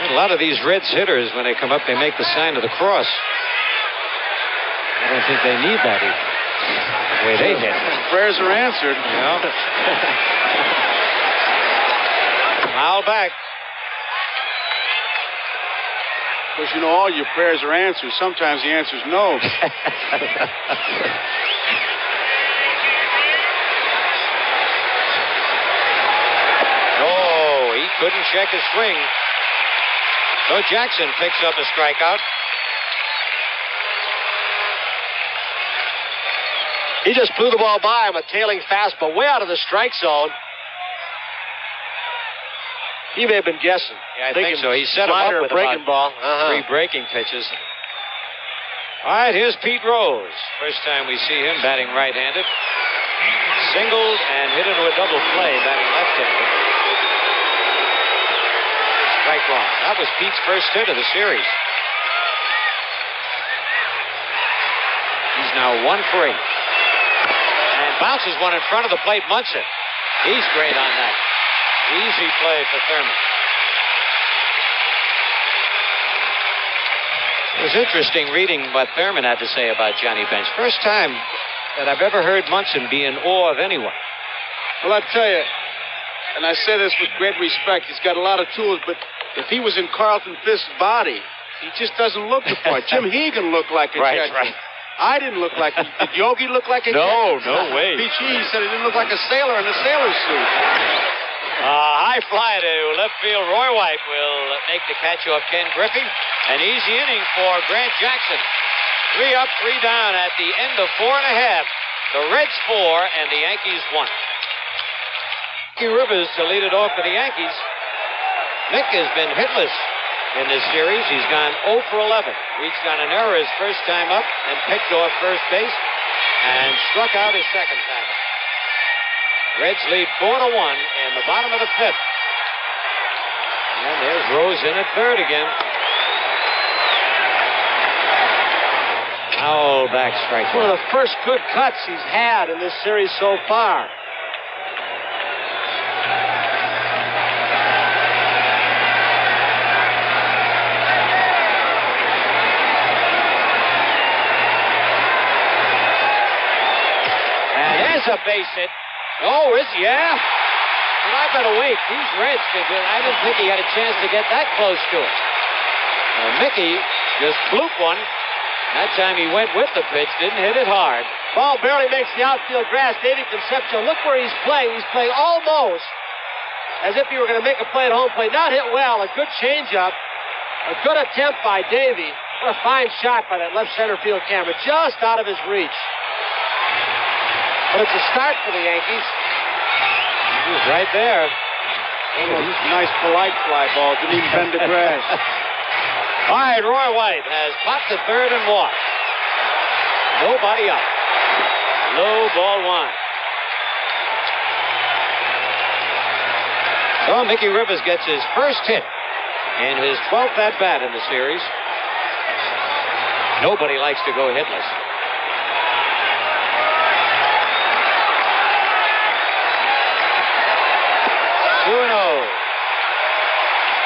A lot of these Reds hitters, when they come up, they make the sign of the cross. I don't think they need that either. The way they hit. Prayers are answered. Yeah. Foul back. Of course, you know, all your prayers are answered. Sometimes the answer is no. Oh, he couldn't check his swing. So Jackson picks up a strikeout. He just blew the ball by him, a tailing fastball way out of the strike zone. He may have been guessing. Yeah, I think so. He set him up with breaking ball. 3 breaking pitches. All right, here's Pete Rose. First time we see him batting right-handed. Singled and hit into a double play, batting left-handed. Strike 1. That was Pete's first hit of the series. He's now 1 for 8. And bounces one in front of the plate, Munson. He's great on that. Easy play for Thurman. It was interesting reading what Thurman had to say about Johnny Bench. First time that I've ever heard Munson be in awe of anyone. Well, I tell you, and I say this with great respect, he's got a lot of tools, but if he was in Carlton Fisk's body, he just doesn't look the part. Jim Hegan looked like a Right. I didn't look like a... Did Yogi look like a... No way. Pete He said he didn't look like a sailor in a sailor's suit. High fly to left field. Roy White will make the catch off Ken Griffey. An easy inning for Grant Jackson. 3 up, 3 down at the end of 4 1/2. The Reds 4 and the Yankees 1. Mickey Rivers to lead it off for the Yankees. Mick has been hitless in this series. He's gone 0 for 11. Reached on an error his first time up and picked off first base and struck out his second time up. Reds lead 4-1 in the bottom of the 5th. And there's Rose in at third again. Foul back, strike 1. One of the first good cuts he's had in this series so far. A base hit. Oh, is he? Yeah. Well, I better wait. These Reds, I didn't think he had a chance to get that close to it. Mickey just blooped one. That time he went with the pitch, didn't hit it hard. Ball barely makes the outfield grass. David Concepcion, look where he's playing. He's playing almost as if he were going to make a play at home plate. Not hit well. A good changeup. A good attempt by Davey. What a fine shot by that left center field camera. Just out of his reach. But it's a start for the Yankees. He's right there. Almost a nice, polite fly ball. Didn't even bend the grass. All right, Roy White has popped to third and walked. Nobody out. Low ball one. So Mickey Rivers gets his first hit and his 12th at-bat in the series. Nobody likes to go hitless. 2-0.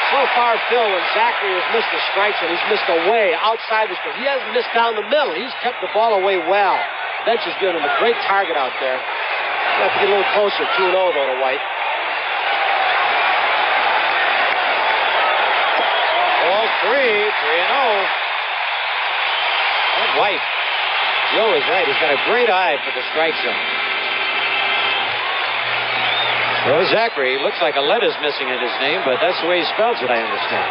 So far, Phil, when Zachary has missed the strikes and he's missed away outside the strike, he hasn't missed down the middle. He's kept the ball away well. Bench has given him a great target out there. You have to get a little closer. 2-0 though to White. Ball 3-0. And White. Joe is right. He's got a great eye for the strike zone. So Zachary looks like a letter's missing in his name, but that's the way he spells it, I understand.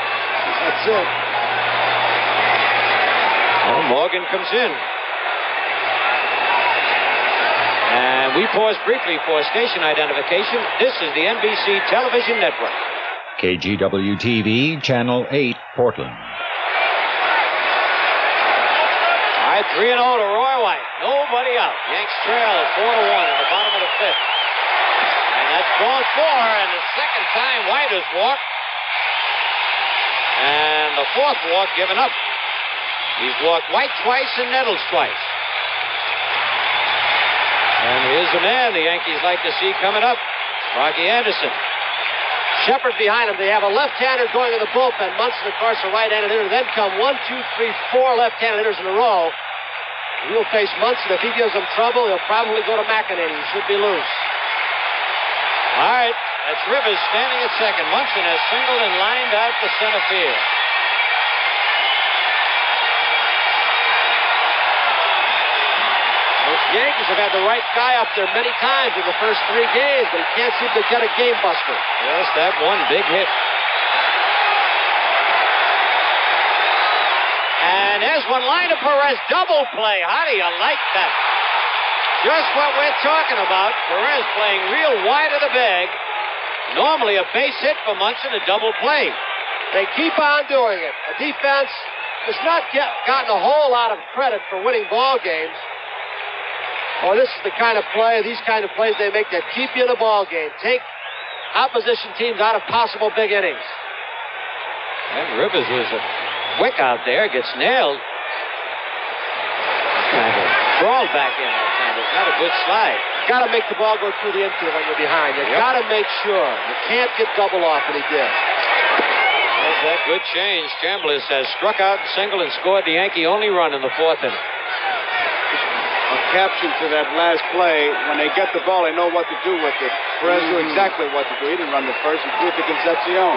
That's it. Well, Morgan comes in. And we pause briefly for station identification. This is the NBC Television Network. KGW TV, Channel 8, Portland. All right, 3-0 to Roy White. Nobody out. Yanks trail 4-1 in the bottom of the fifth. And that's ball 4, and the second time White has walked. And the fourth walk given up. He's walked White twice and Nettles twice. And here's the man the Yankees like to see coming up, Rocky Anderson. Shepard behind him. They have a left-hander going in the bullpen. Munson, of course, a right-handed hitter. Then come 1, 2, 3, 4 left-handed hitters in a row. He'll face Munson. If he gives them trouble, he'll probably go to McEnany. He should be loose. All right, that's Rivers standing at second. Munson has singled and lined out to center field. The Yankees have had the right guy up there many times in the first 3 games, but he can't seem to get a game buster. Yes, that one big hit. And there's one line to Perez. Double play. How do you like that? Just what we're talking about. Perez playing real wide of the bag. Normally a base hit for Munson, a double play. They keep on doing it. The defense has not gotten a whole lot of credit for winning ball games. Oh, this is the kind of play, these kind of plays they make that keep you in the ball game. Take opposition teams out of possible big innings. And Rivers was quick out there, gets nailed. Kind of crawled back in that time. It's not a good slide. Got to make the ball go through the infield when you're behind. You got to make sure. You can't get double off, and he did. There's that good change. Chambliss has struck out, singled, and scored the Yankee only run in the 4th inning. A caption to that last play. When they get the ball, they know what to do with it. Perez knew exactly what to do. He didn't run the first. He threw it to Concepcion.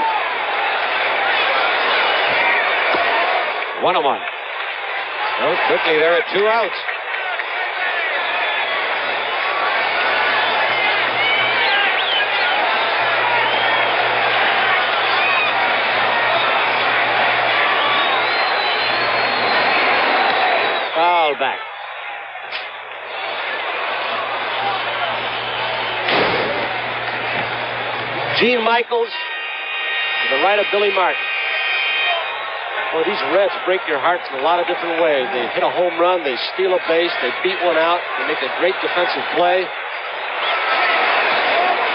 1-1. So quickly, there are 2 outs. Foul back. Gene Michaels to the right of Billy Martin. Boy, these Reds break your hearts in a lot of different ways. They hit a home run, they steal a base, they beat one out, they make a great defensive play.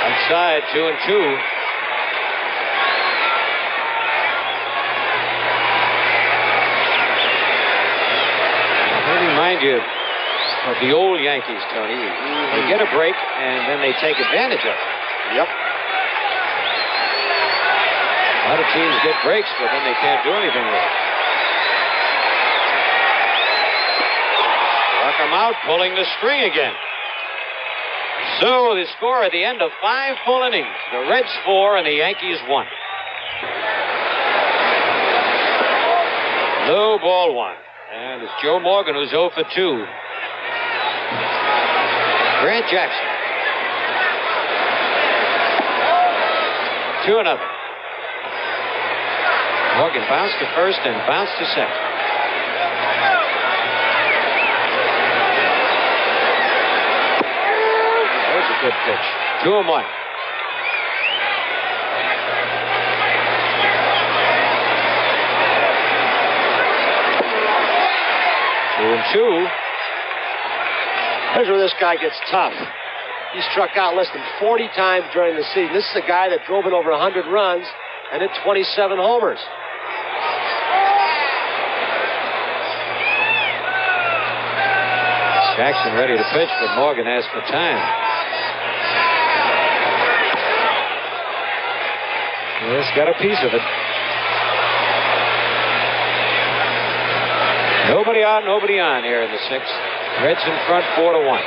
Outside, 2-2. I remind you of the old Yankees, Tony. They get a break, and then they take advantage of it. Yep. A lot of teams get breaks, but then they can't do anything with it. Struck him out, pulling the string again. So the score at the end of 5 full innings. The Reds 4 and the Yankees 1. Low ball 1. And it's Joe Morgan who's 0 for 2. Grant Jackson. 2-0. Morgan bounced to first and bounced to second. That was a good pitch. 2-1. Two. Here's where this guy gets tough. He struck out less than 40 times during the season. This is a guy that drove in over 100 runs and hit 27 homers. Jackson ready to pitch, but Morgan asked for time. Yes, got a piece of it. Nobody out, nobody on here in the sixth. Reds in front, 4-1.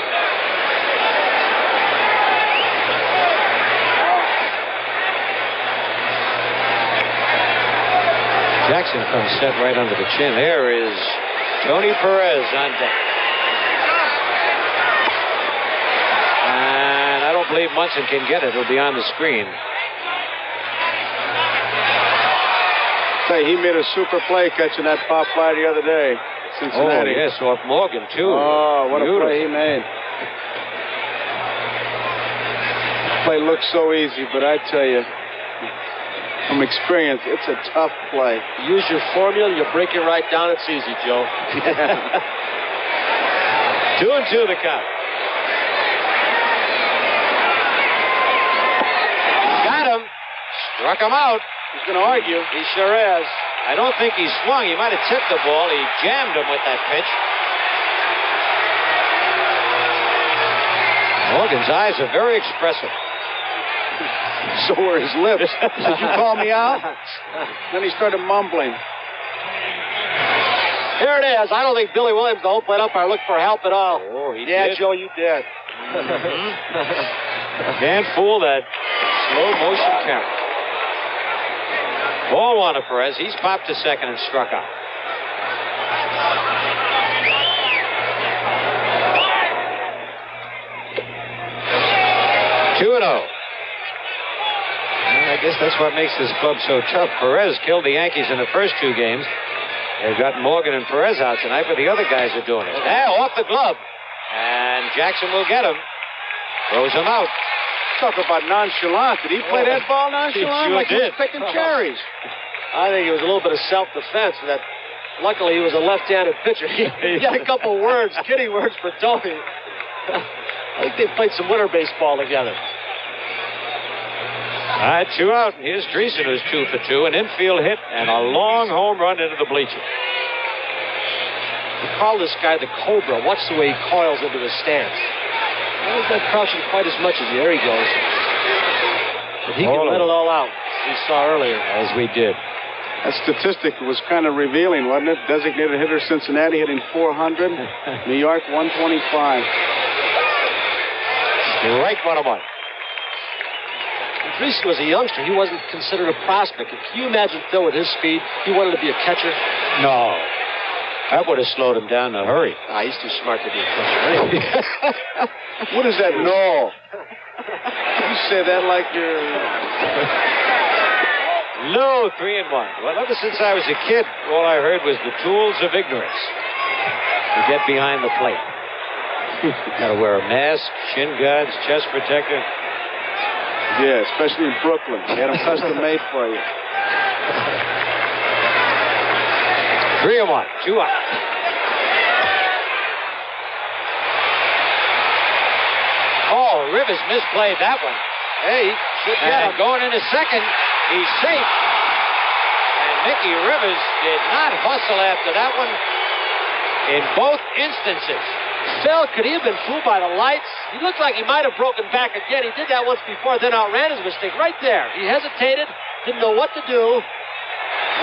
Jackson comes set right under the chin. There is Tony Perez on deck. And I don't believe Munson can get it. It'll be on the screen. Say, he made a super play catching that pop fly the other day. Cincinnati. Oh, yes, off Morgan, too. Oh, what a play he made. The play looks so easy, but I tell you, from experience, it's a tough play. Use your formula, you break it right down, it's easy, Joe. 2-2 the count. Got him. Struck him out. He's going to argue. He sure is. I don't think he swung. He might have tipped the ball. He jammed him with that pitch. Morgan's eyes are very expressive. So were his lips. Did you call me out? Then he started mumbling. Here it is. I don't think Billy Williams, the home plate umpire, looked for help at all. Oh, he did. did. Joe, you did. Can't fool that slow motion camera. Ball one to Perez. He's popped to second and struck out. Two and 0. I guess that's what makes this club so tough. Perez killed the Yankees in the first two games. They've got Morgan and Perez out tonight, but the other guys are doing it. Now off the glove. And Jackson will get him. Throws him out. Talk about nonchalant. Did he play that ball nonchalant? Sure like he was picking cherries. I think it was a little bit of self-defense. That luckily he was a left-handed pitcher. He had a couple words, kidding words for Tony. I think they played some winter baseball together. All right, 2 out. Here's Dreesen, who's 2 for 2. An infield hit and a long home run into the bleachers. We call this guy the Cobra. Watch the way he coils into the stance. He's not crouching quite as much as there he goes. But he can let it all out, as we saw earlier. As we did. That statistic was kind of revealing, wasn't it? Designated hitter Cincinnati hitting 400. New York 125. Right 1-1. Dreesen was a youngster. He wasn't considered a prospect. Can you imagine Phil with his speed? He wanted to be a catcher. No. That would have slowed him down in a hurry. He's too smart to be a catcher. What is that? No. You say that like you're... No, 3-1. Well, ever since I was a kid, all I heard was the tools of ignorance to get behind the plate. Got to wear a mask, shin guards, chest protector. Yeah, especially in Brooklyn. They had them custom made for you. 3-1, 2 out. Oh, Rivers misplayed that one. Hey, should get him. Going into second, he's safe. And Mickey Rivers did not hustle after that one in both instances. Phil, could he have been fooled by the lights? He looked like he might have broken back again. He did that once before, then outran his mistake right there. He hesitated, didn't know what to do.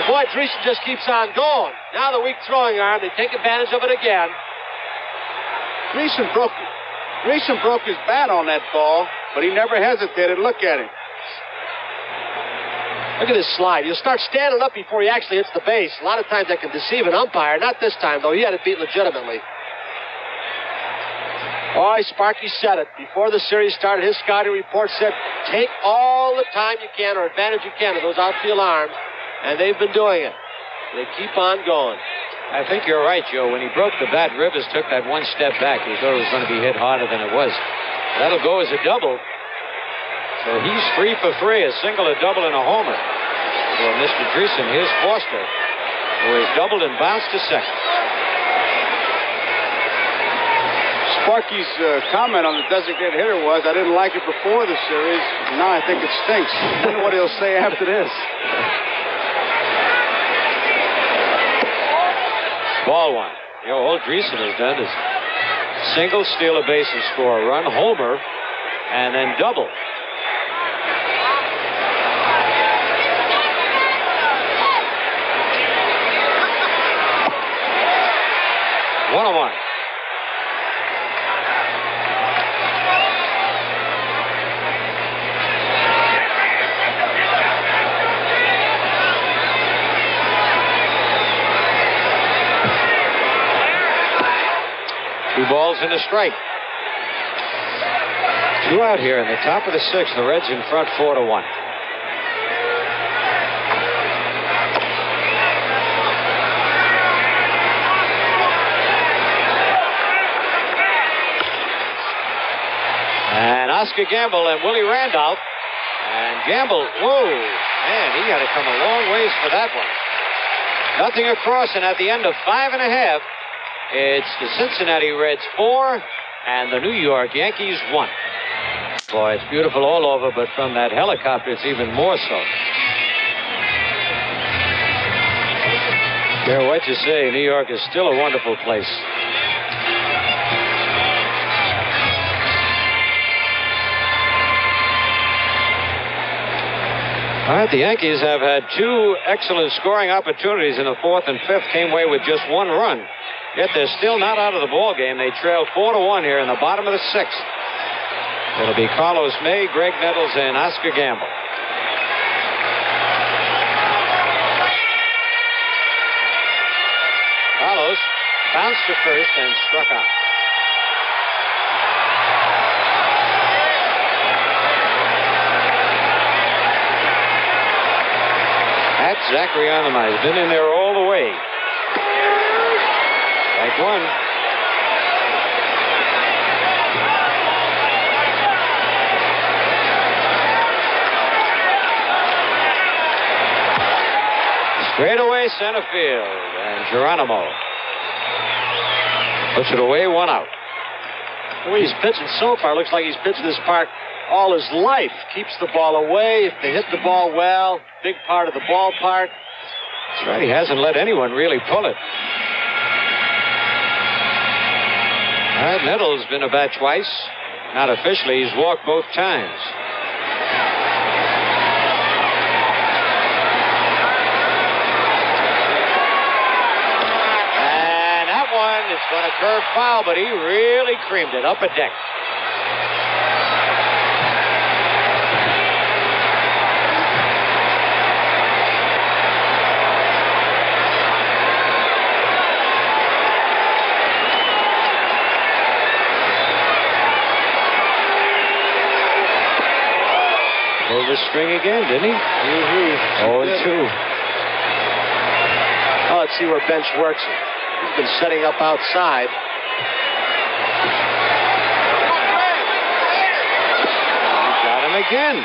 The boy Dreesen just keeps on going. Now the weak throwing arm, they take advantage of it again. Dreesen broke his bat on that ball, but he never hesitated. Look at him. Look at this slide. He'll start standing up before he actually hits the base. A lot of times that can deceive an umpire. Not this time, though. He had it beat legitimately. Boy, Sparky said it. Before the series started, his scouting report said, take all the time you can or advantage you can of those outfield arms And they've been doing it. They keep on going. I think you're right, Joe. When he broke the bat, Rivers took that one step back. He thought it was going to be hit harder than it was. That'll go as a double. So he's 3 for 3, a single, a double, and a homer. For Mr. Dreesen, here's Foster, who has doubled and bounced to second. Sparky's comment on the designated hitter was, I didn't like it before the series. Now I think it stinks. I wonder what he'll say after this. Ball one. You know, all Dreesen has done is single, steal a base, and score a run, homer, and then double. One on one. Two balls and a strike. 2 out here in the top of the 6th. The Reds in front 4-1. And Oscar Gamble and Willie Randolph. And Gamble, whoa, man, he had to come a long ways for that one. Nothing across, and at the end of 5.5, it's the Cincinnati Reds 4 and the New York Yankees 1. Boy, it's beautiful all over, but from that helicopter, it's even more so. Care what you say, New York is still a wonderful place. All right, the Yankees have had 2 excellent scoring opportunities in the 4th and 5th, came away with just 1 run. Yet they're still not out of the ball game. They trail 4-1 here in the bottom of the 6th. It'll be Carlos May, Greg Nettles, and Oscar Gamble. Carlos bounced to first and struck out. Pat Zacharianima has been in there all the way. Strike one. Straight away center field, and Geronimo puts it away, 1 out. The way he's pitching so far, looks like he's pitching this park all his life. Keeps the ball away. If they hit the ball well, big part of the ballpark. That's right. He hasn't let anyone really pull it. All right, Nettles been a bat twice. Not officially. He's walked both times. And that one is going to curve foul, but he really creamed it up a deck. Pulled the string again, didn't he? Mm-hmm. 0-2. Oh, let's see where Bench works it. He's been setting up outside. Got him again.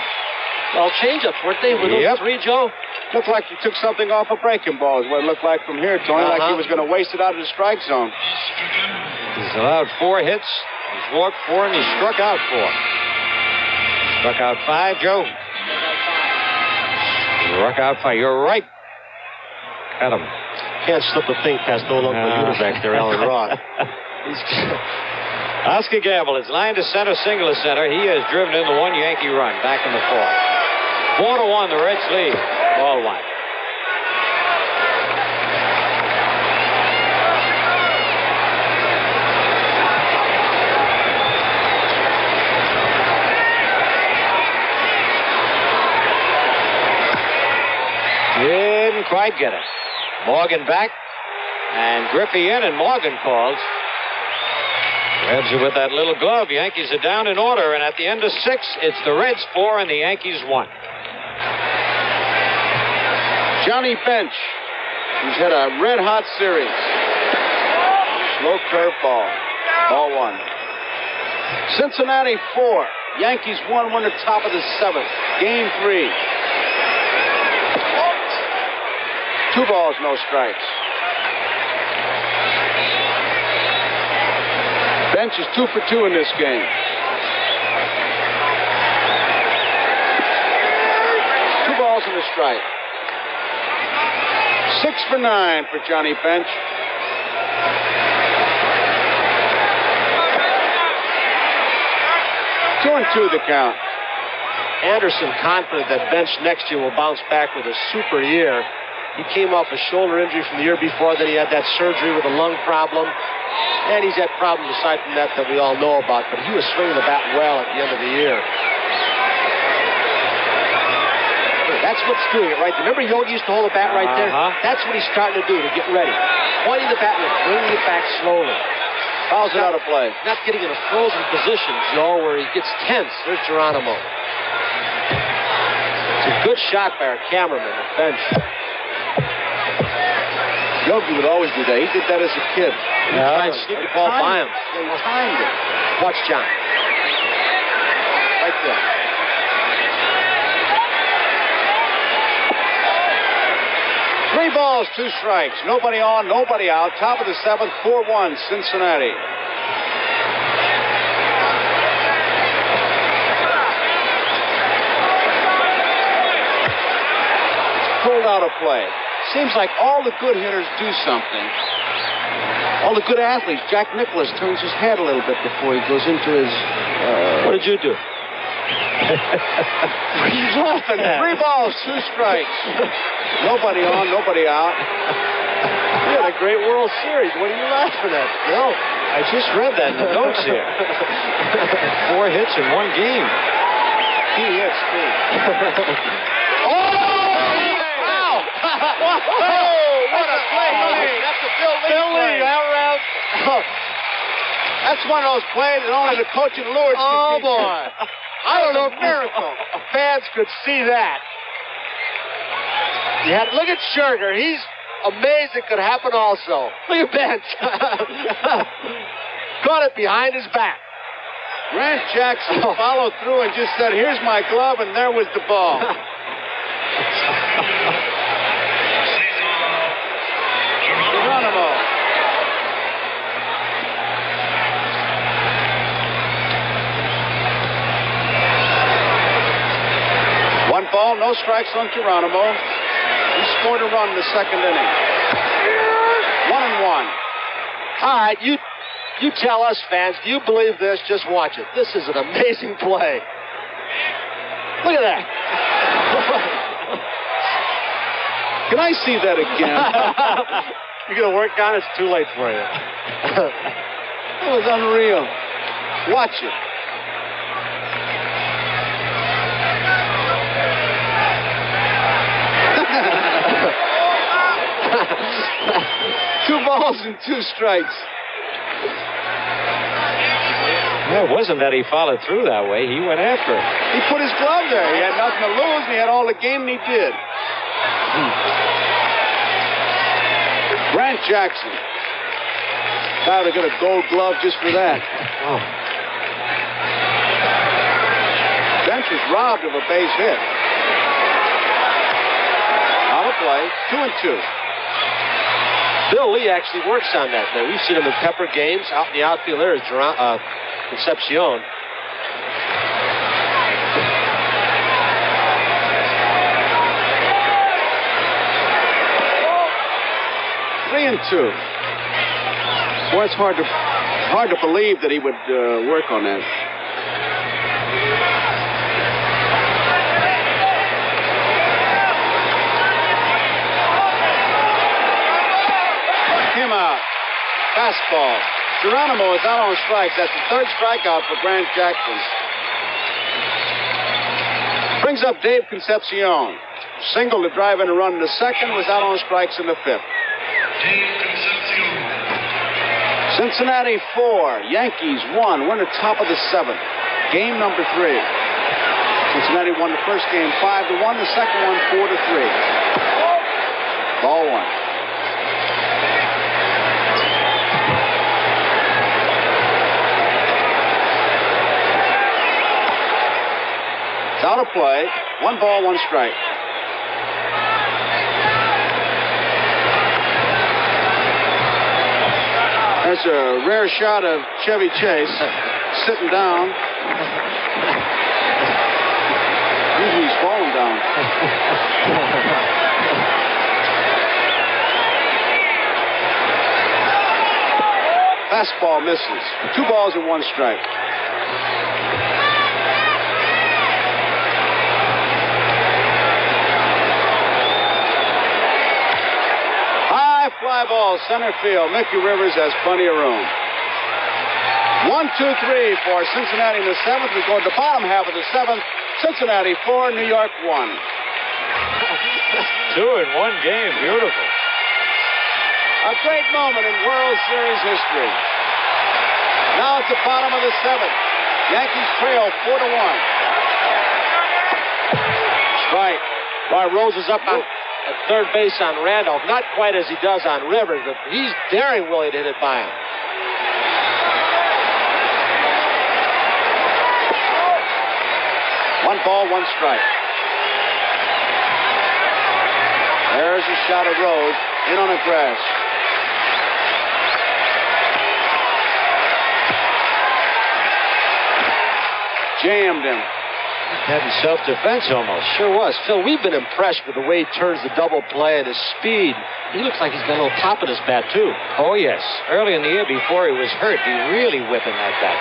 Well, change-ups, weren't they? Were those 3, Joe? Looked like he took something off a breaking ball is what it looked like from here, Tony, like he was going to waste it out of the strike zone. He's allowed 4 hits. He's walked 4, and he struck out 4. Struck out 5, Joe. Struck out 5. You're right. Cut him. Can't slip a thing past old Uncle Uta back there, Alan Roth. Oscar Gamble is lined to center, single to center. He has driven in the 1 Yankee run back in the 4th. 4-1, the Reds lead. Ball 1. Didn't quite get it. Morgan back, and Griffey in, and Morgan calls. Grabs it with that little glove. Yankees are down in order, and at the end of 6, it's the Reds 4 and the Yankees 1. Johnny Bench, who's had a red-hot series. Slow curveball. Ball 1. Cincinnati 4. Yankees 1. We're in the top of the 7th. Game 3. 2 balls, no strikes. Bench is 2 for 2 in this game. 2 balls and a strike. 6 for 9 for Johnny Bench. 2-2 the count. Anderson confident that Bench next year will bounce back with a super year. He came off a shoulder injury from the year before. Then he had that surgery with a lung problem. And he's had problems aside from that we all know about. But he was swinging the bat well at the end of the year. That's what's doing it right there. Remember Yogi used to hold the bat right there? That's what he's starting to do to get ready. Pointing the bat and bringing it back slowly. Fouls it out of play. Not getting in a frozen position, Joe, where he gets tense. There's Geronimo. It's a good shot by our cameraman, the Bench. Yogi would always do that. He did that as a kid. Trying to sneak the ball by him. He timed it. Watch John. Right there. Three balls, 2 strikes. Nobody on, nobody out. Top of the 7th, 4-1, Cincinnati. Pulled out of play. Seems like all the good hitters do something. All the good athletes. Jack Nicklaus turns his head a little bit before he goes into his... What did you do? What are you laughing at? 3 balls, 2 strikes. Nobody on, nobody out. You had a great World Series. What are you laughing at? No, I just read that in the notes here. 4 hits in 1 game. He hits, too. What a play! That's a Bill Lee out. That's one of those plays that only the coach and Lewis can teach you. Boy. I don't know if miracle. fans could see that. Look at Scherger. He's amazed it could happen also. Look at Bench. Caught it behind his back. Grant Jackson followed through and just said, "Here's my glove," and there was the ball. Geronimo. One ball, no strikes on Geronimo. He scored a run in the 2nd inning. 1-1. All right, you tell us, fans, do you believe this? Just watch it. This is an amazing play. Look at that. Can I see that again? You're going to work on it? It's too late for you. That was unreal. Watch it. Two balls and 2 strikes. Well, it wasn't that he followed through that way. He went after it. He put his glove there. He had nothing to lose, and he had all the game, and he did. Grant Jackson. Guy would have got a gold glove just for that. Oh. Bench was robbed of a base hit. Out of play, 2-2. Bill Lee actually works on that there. We've seen him in Pepper games. Out in the outfield there is Concepcion. Three and 2. Boy, it's hard to believe that he would work on that. Him out. Fastball. Geronimo is out on strikes. That's the 3rd strikeout for Grant Jackson. Brings up Dave Concepcion. Single to drive in a run in the 2nd, was out on strikes in the 5th. Cincinnati 4, Yankees 1. We're in the top of the 7th. Game number 3. Cincinnati won the first game 5-1, the second one 4-3. Ball one. It's out of play. 1 ball, 1 strike. That's a rare shot of Chevy Chase sitting down. Usually he's falling down. Fastball misses. 2 balls and 1 strike. Fly ball, center field. Mickey Rivers has plenty of room. 1, 2, 3 for Cincinnati in the 7th. We go to the bottom half of the 7th. Cincinnati 4, New York 1. 2 in 1 game. Beautiful. A great moment in World Series history. Now it's the bottom of the 7th. Yankees trail 4-1. Strike. Bar Rose is up on at third base on Randolph. Not quite as he does on Rivers, but he's daring Willie to hit it by him. One ball, 1 strike. There's a shot of Rose in on the grass. Jammed him. Having self-defense almost. Sure was. Phil, we've been impressed with the way he turns the double play and his speed. He looks like he's got a little pop in his bat, too. Oh, yes. Early in the year before he was hurt, he really whipping that bat.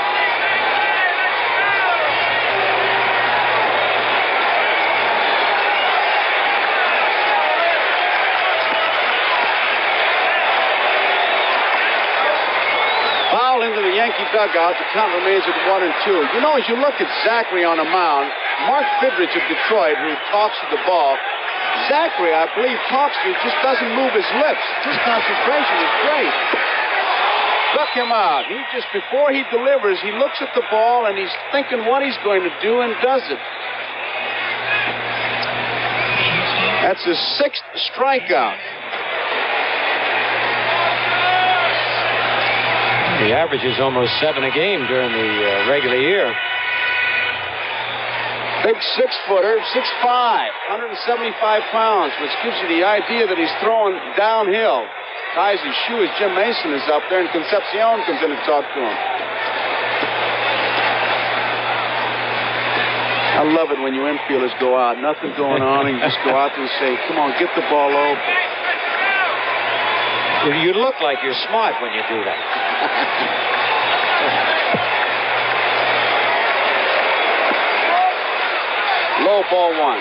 Foul into the Yankee dugout. The count remains at 1 and 2. You know, as you look at Zachary on the mound, Mark Fidrich of Detroit, who talks to the ball, Zachary, I believe, talks to, just doesn't move his lips. His concentration is great. Look him out. He just, before he delivers, he looks at the ball and he's thinking what he's going to do and does it. That's his 6th strikeout. The average is almost 7 a game during the regular year. Big 6-footer, 6'5", 175 pounds, which gives you the idea that he's throwing downhill. Ties his shoe as Jim Mason is up there, and Concepcion comes in to talk to him. I love it when you infielders go out, nothing going on, and you just go out there and say, come on, get the ball open. You look like you're smart when you do that. Low ball 1.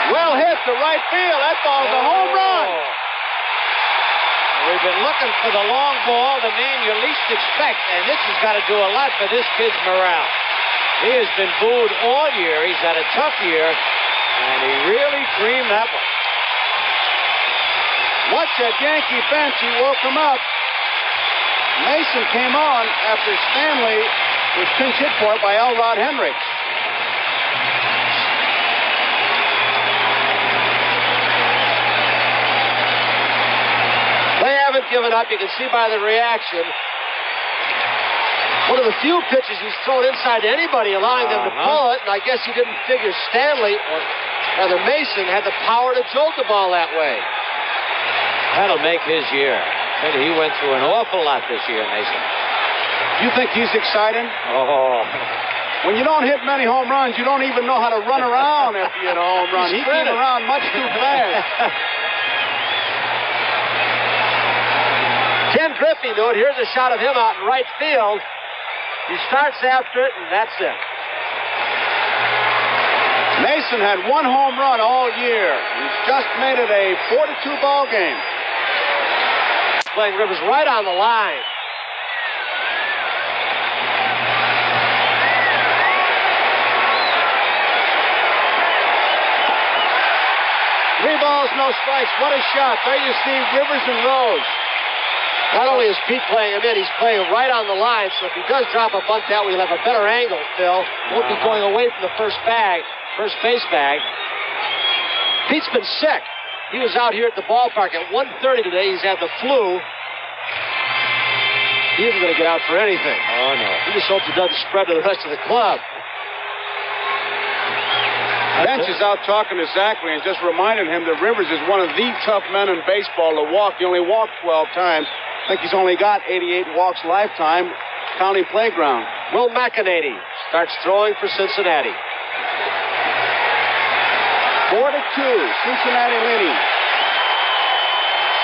Well hit to right field. That ball's a home run. We've been looking for the long ball, the man you least expect, and this has got to do a lot for this kid's morale. He has been booed all year. He's had a tough year, and he really creamed that one. Watch that Yankee bench. He woke him up. Mason came on after Stanley was pinch hit for it by Elrod Hendricks. They haven't given up. You can see by the reaction. One of the few pitches he's thrown inside to anybody, allowing them to pull it. And I guess he didn't figure Stanley, or rather Mason, had the power to jolt the ball that way. That'll make his year. He went through an awful lot this year, Mason. You think he's exciting? Oh. When you don't hit many home runs, you don't even know how to run around after you hit a home run. He came around much too fast. Ken Griffey knew it. Here's a shot of him out in right field. He starts after it, and that's it. Mason had 1 home run all year. He's just made it a 4-2 ball game. Playing Rivers right on the line. Three balls, no strikes. What a shot. There you see Rivers and Rose. Not only is Pete playing him in, he's playing right on the line, so if he does drop a bunt out, we'll have a better angle, Phil. Won't be going away from the first base bag. Pete's been sick. He was out here at the ballpark at 1:30 today. He's had the flu. He isn't going to get out for anything. Oh, no. He just hopes it doesn't spread to the rest of the club. Bench is out talking to Zachary and just reminding him that Rivers is one of the tough men in baseball to walk. He only walked 12 times. I think he's only got 88 walks lifetime, counting playground. Will McEnany starts throwing for Cincinnati. 4-2, Cincinnati leading.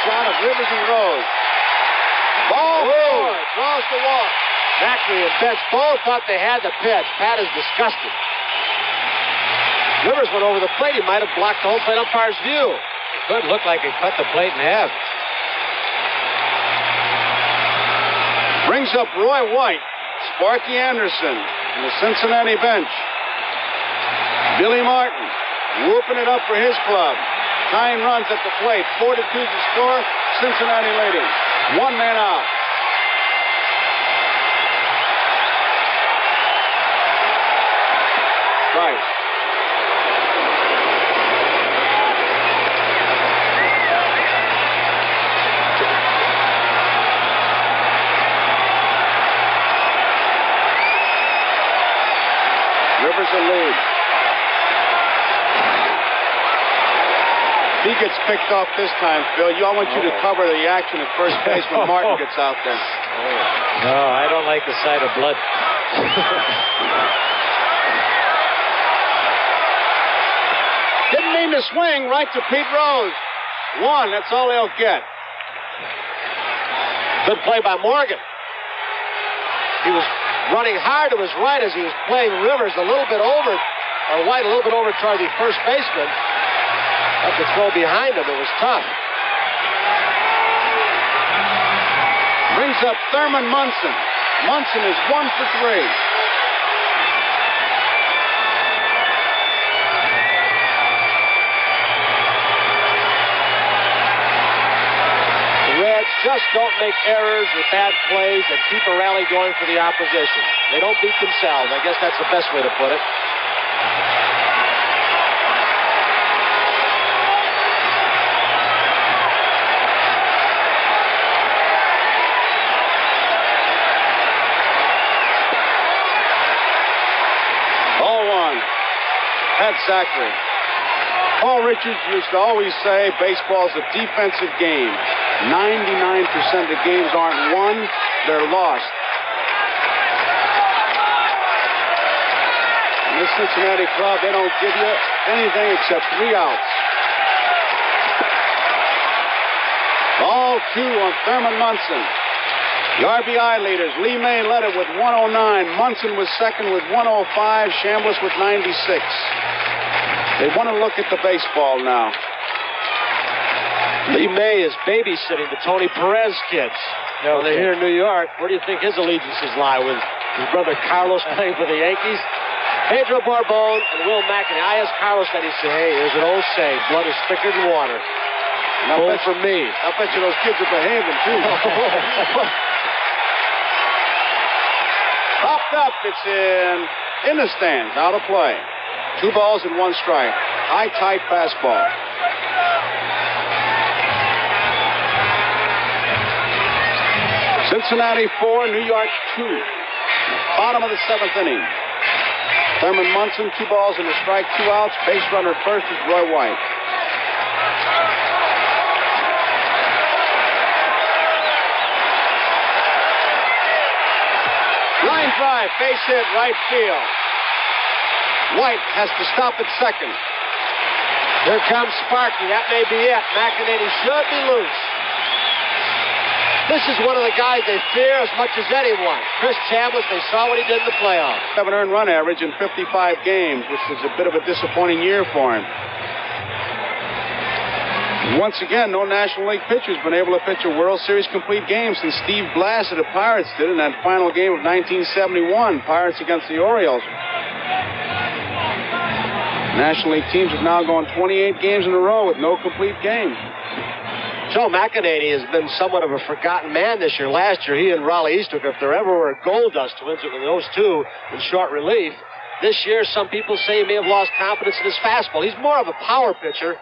Shot of Rivers and Rose. Ball forward, draws the walk. Zachary and Betts both thought they had the pitch. Pat is disgusted. Rivers went over the plate. He might have blocked the home plate umpire's view. Could look like he cut the plate in half. Brings up Roy White, Sparky Anderson, and the Cincinnati bench. Billy Martin whooping it up for his club. 9 runs at the plate. 4-2 the score. Cincinnati leading. 1 man out. Right. Rivers a lead. He gets picked off this time, Phil. I want you to cover the action at first base when Martin gets out there. No, I don't like the sight of blood. Didn't mean to swing right to Pete Rose. 1, that's all they'll get. Good play by Morgan. He was running hard to his right as he was playing Rivers a little bit over, or White a little bit over toward the first baseman. Had to throw behind him. It was tough. Brings up Thurman Munson. Munson is 1 for 3. The Reds just don't make errors or bad plays and keep a rally going for the opposition. They don't beat themselves. I guess that's the best way to put it. Pat Zachary. Paul Richards used to always say baseball's a defensive game. 99% of the games aren't won, they're lost. In this Cincinnati club, they don't give you anything except 3 outs. Ball 2 on Thurman Munson. The RBI leaders, Lee May led it with 109. Munson was second with 105. Chambliss with 96. They want to look at the baseball now. Lee May is babysitting the Tony Perez kids. Well, they're here in New York. Where do you think his allegiances lie? With his brother Carlos playing for the Yankees? Pedro Borbon and Will McEnany. I asked Carlos that. He said, hey, there's an old saying, blood is thicker than water. Pull for me. I bet you those kids are behaving, too. Popped up. It's in the stands. Out of play. 2 balls and 1 strike. High, tight fastball. Cincinnati 4, New York 2. Bottom of the 7th inning. Thurman Munson, 2 balls and a strike, 2 outs. Base runner first is Roy White. Line drive, base hit, right field. White has to stop at second. Here comes Sparky. That may be it. McEnany should be loose. This is one of the guys they fear as much as anyone. Chris Chambliss, they saw what he did in the playoffs. 7 earned run average in 55 games, which is a bit of a disappointing year for him. Once again, no National League pitcher's been able to pitch a World Series complete game since Steve Blass of the Pirates did in that final game of 1971. Pirates against the Orioles. National League teams have now gone 28 games in a row with no complete game. Joe McEnany has been somewhat of a forgotten man this year. Last year, he and Raleigh Eastook, if there ever were gold dust twins, it were those two in short relief. This year, some people say he may have lost confidence in his fastball. He's more of a power pitcher.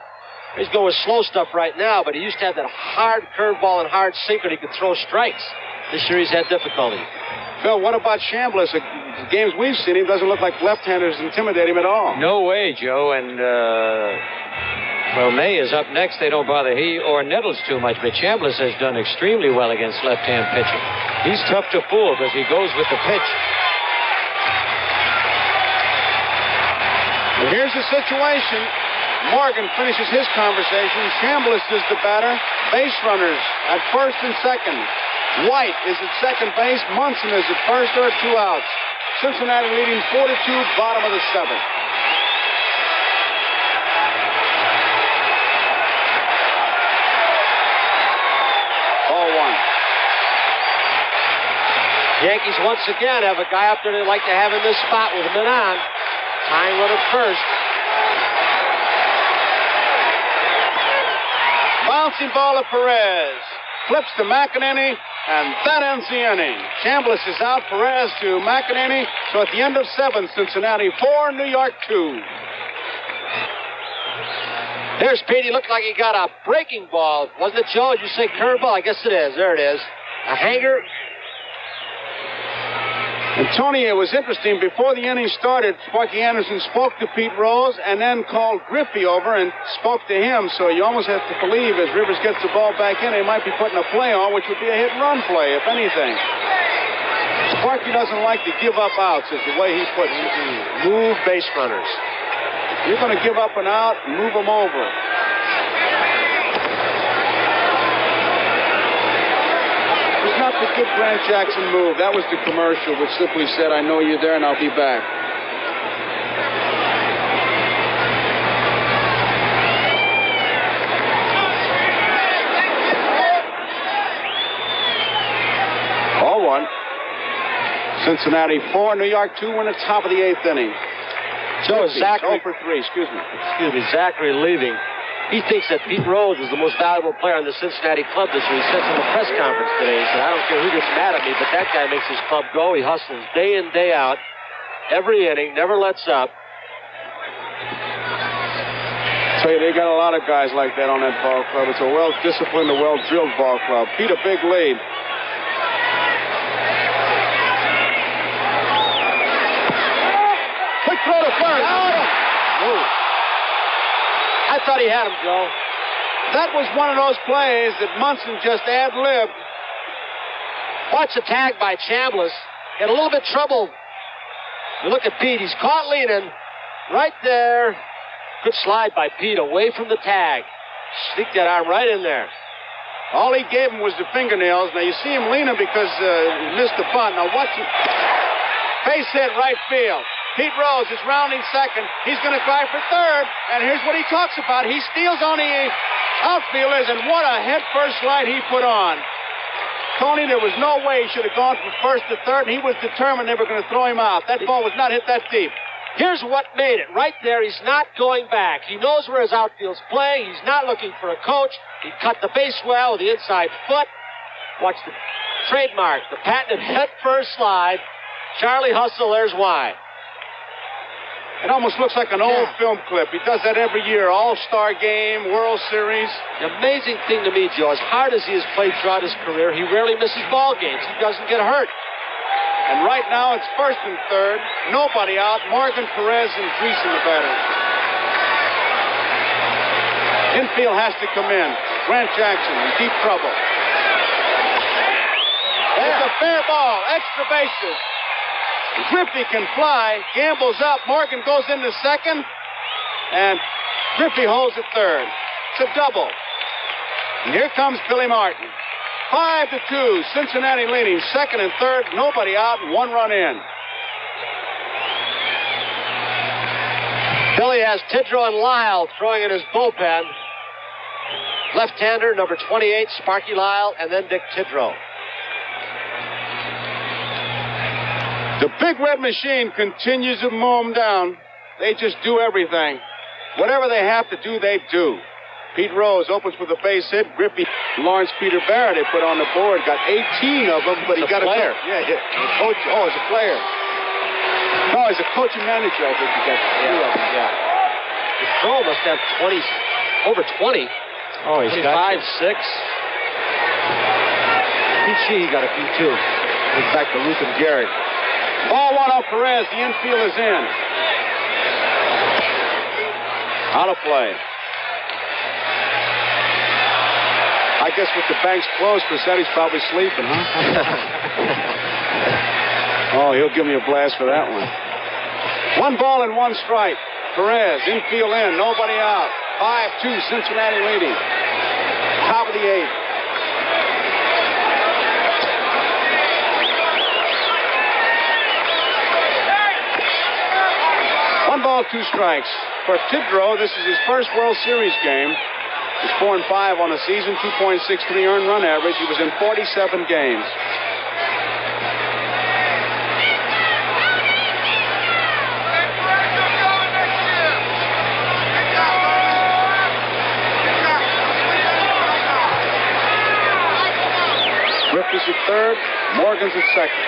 He's going with slow stuff right now, but he used to have that hard curveball and hard sinker. He could throw strikes. This year, he's had difficulty. Phil, what about Chambliss? The games we've seen him doesn't look like left-handers intimidate him at all. No way, Joe. And, well, May is up next. They don't bother he or Nettles too much, but Chambliss has done extremely well against left-hand pitching. He's tough to fool because he goes with the pitch. And here's the situation. Morgan finishes his conversation. Chambliss is the batter. Base runners at first and second. White is at second base. Munson is at first. There are 2 outs. Cincinnati leading 4-2, bottom of the 7th. Ball 1. Yankees once again have a guy up there they'd like to have in this spot with a man on. Tying run at first. Bouncing ball to Perez. Flips to McEnany, and that ends the inning. Chambliss is out, Perez to McEnany. So at the end of 7, Cincinnati 4, New York 2. There's Pete. He looked like he got a breaking ball. Wasn't it, Joe? Did you say curveball? I guess it is. There it is. A hanger. And Tony, it was interesting. Before the inning started, Sparky Anderson spoke to Pete Rose and then called Griffey over and spoke to him. So you almost have to believe as Rivers gets the ball back in, they might be putting a play on, which would be a hit-and-run play, if anything. Sparky doesn't like to give up outs, is the way he puts it. Move base runners. You're going to give up an out and move them over. It's not the good Grant Jackson move. That was the commercial, which simply said, I know you're there and I'll be back. Ball 1. Cincinnati 4, New York 2, in the top of the 8th inning. Joe, Zachary. 0 for 3, excuse me. Zachary leaving. He thinks that Pete Rose is the most valuable player on the Cincinnati club this year. He said in the press conference today, he said, I don't care who gets mad at me, but that guy makes his club go. He hustles day in, day out, every inning, never lets up. Tell you, they got a lot of guys like that on that ball club. It's a well-disciplined, a well-drilled ball club. Pete, a big lead. Quick throw to first. I thought he had him, Joe. That was one of those plays that Munson just ad-libbed. Watch the tag by Chambliss. Had a little bit of trouble. You look at Pete. He's caught leaning right there. Good slide by Pete away from the tag. Sneaked that arm right in there. All he gave him was the fingernails. Now, you see him leaning because he missed the punt. Now, watch it. Base hit right field. Pete Rose is rounding second. He's going to try for third. And here's what he talks about. He steals on the outfielders, and what a head-first slide he put on. Tony, there was no way he should have gone from first to third, and he was determined they were going to throw him out. That ball was not hit that deep. Here's what made it. Right there, he's not going back. He knows where his outfield's playing. He's not looking for a coach. He cut the base well with the inside foot. Watch the trademark, the patented head-first slide. Charlie Hustle, there's why. It almost looks like an old film clip. He does that every year. All-Star Game, World Series. The amazing thing to me, Joe, as hard as he has played throughout his career, he rarely misses ball games. He doesn't get hurt. And right now, it's first and third. Nobody out. Morgan, Perez, and Dreesen the batters. Infield has to come in. Grant Jackson in deep trouble. It's a fair ball. Extra bases. Griffey can fly. Gamble's up. Morgan goes into second. And Griffey holds at third. It's a double. And here comes Billy Martin. 5-2. Cincinnati leading second and third. Nobody out and 1 run in. Billy has Tidrow and Lyle throwing in his bullpen. Left-hander, number 28, Sparky Lyle, and then Dick Tidrow. The Big Red Machine continues to mow them down. They just do everything. Whatever they have to do, they do. Pete Rose opens with a base hit. Griffey, Lawrence Peter Barrett, they put on the board. Got 18 of them, but he got a player. Coach. Oh, he's a player. No, he's a coach and manager, I think he got 3 of them. Yeah. Joe must have 20, over 20. Oh, he's 25, got 6. Pete Shea got a few, too. Goes back to Ruth and Garrett. Ball 1 on Perez. The infield is in. Out of play. I guess with the banks closed, Pressetti's probably sleeping, huh? Oh, he'll give me a blast for that one. 1 ball and 1 strike. Perez, infield in, nobody out. 5-2, Cincinnati leading. Top of the 8th. One ball, 2 strikes. For Tidrow, this is his first World Series game. He's 4-5 on the season, 2.63 earned run average. He was in 47 games. Griffey's at third, Morgan's at second.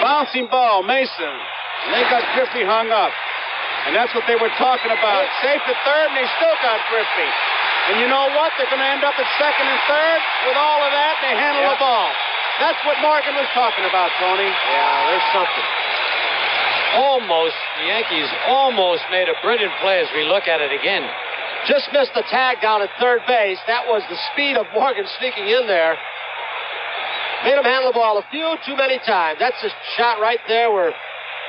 Bouncing ball, Mason. They got Griffey hung up. And that's what they were talking about. Safe at third, and they still got Griffey. And you know what? They're going to end up at second and third with all of that, and they handle the ball. That's what Morgan was talking about, Tony. Yeah, there's something. the Yankees almost made a brilliant play as we look at it again. Just missed the tag down at third base. That was the speed of Morgan sneaking in there. Made him handle the ball a few too many times. That's a shot right there where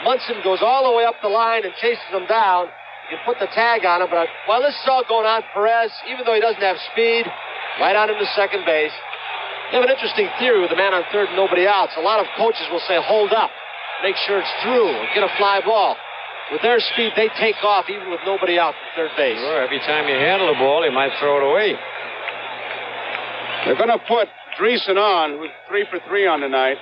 Munson goes all the way up the line and chases him down. You can put the tag on him, but while this is all going on, Perez, even though he doesn't have speed, right on into second base. They have an interesting theory with the man on third and nobody else. A lot of coaches will say, hold up, make sure it's through, or get a fly ball. With their speed, they take off even with nobody out from third base. Sure, every time you handle the ball, he might throw it away. They're going to put Dreesen on, who's 3 for 3 on tonight.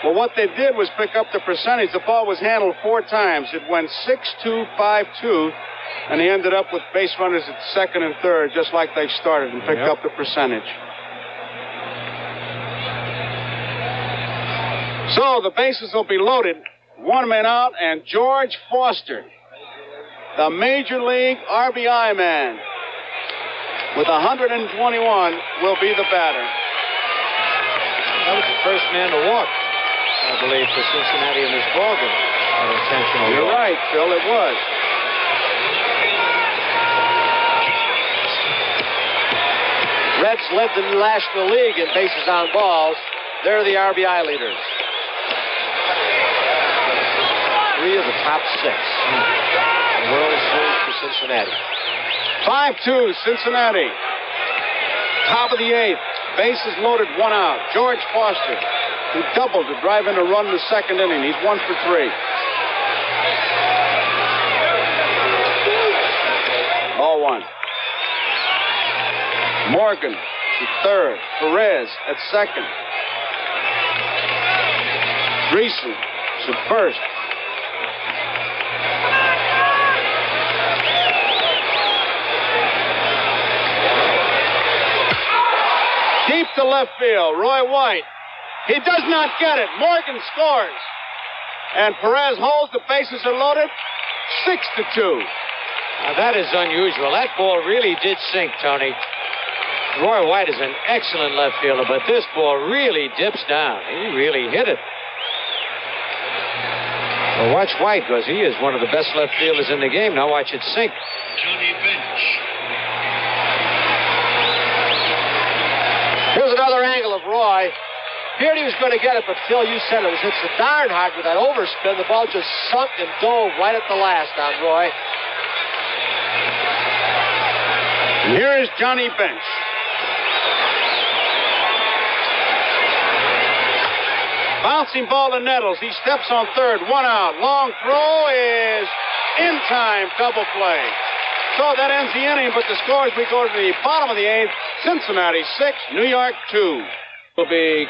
Well, what they did was pick up the percentage. The ball was handled 4 times. It went 6-2, 5-2, and he ended up with base runners at second and third, just like they started, and picked up the percentage. So the bases will be loaded. 1 man out, and George Foster, the Major League RBI man, with 121, will be the batter. That was the first man to walk, I believe, for Cincinnati in this ballgame. An intentional You're walk. right, Phil, it was. Reds led the National League in bases on balls. They're the RBI leaders. 3 of the top 6. World Series for Cincinnati. 5-2, Cincinnati. Top of the 8th. Bases loaded, 1 out. George Foster, who doubled to drive in a run in the second inning. He's 1 for 3. Ball 1. Morgan at third. Perez at second. Dreesen at first. Deep to left field, Roy White. He does not get it. Morgan scores. And Perez holds. The bases are loaded. 6-2. Now, that is unusual. That ball really did sink, Tony. Roy White is an excellent left fielder, but this ball really dips down. He really hit it. Well, watch White, because he is one of the best left fielders in the game. Now watch it sink. Johnny Bench. Here's another angle of Roy. Feared he was going to get it, but Phil, you said it was hit so darn hard with that overspin. The ball just sunk and dove right at the last on Roy. And here is Johnny Bench. Bouncing ball to Nettles. He steps on third. 1 out. Long throw is in time. Double play. So that ends the inning, but the scores, we go to the bottom of the 8th. Cincinnati 6, New York 2. Will be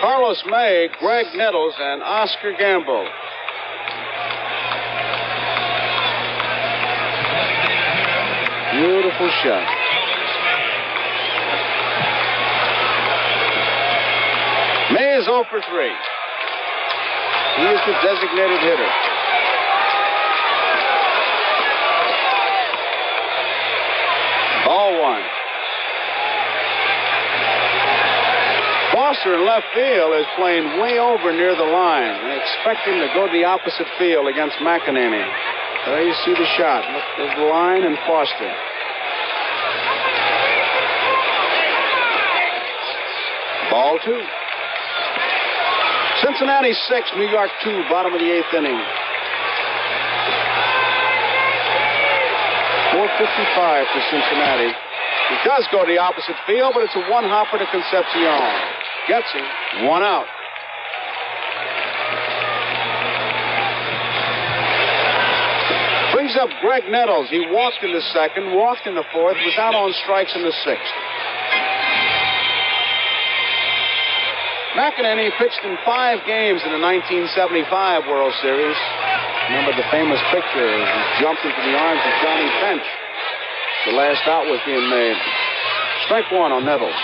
Carlos May, Greg Nettles, and Oscar Gamble. Beautiful shot. May is 0 for 3. He is the designated hitter. Ball 1. Foster in left field is playing way over near the line. They expect him to go to the opposite field against McEnany. There you see the shot. Look, there's the line and Foster. Ball 2. Cincinnati 6, New York 2, bottom of the 8th inning. 4:55 for Cincinnati. He does go to the opposite field, but it's a one-hopper to Concepcion. Gets him. 1 out. Brings up Greg Nettles. He walked in the 2nd, walked in the 4th, was out on strikes in the 6th. McEnany pitched in 5 games in the 1975 World Series. Remember the famous picture? He jumped into the arms of Johnny Bench. The last out was being made. Strike 1 on Nettles.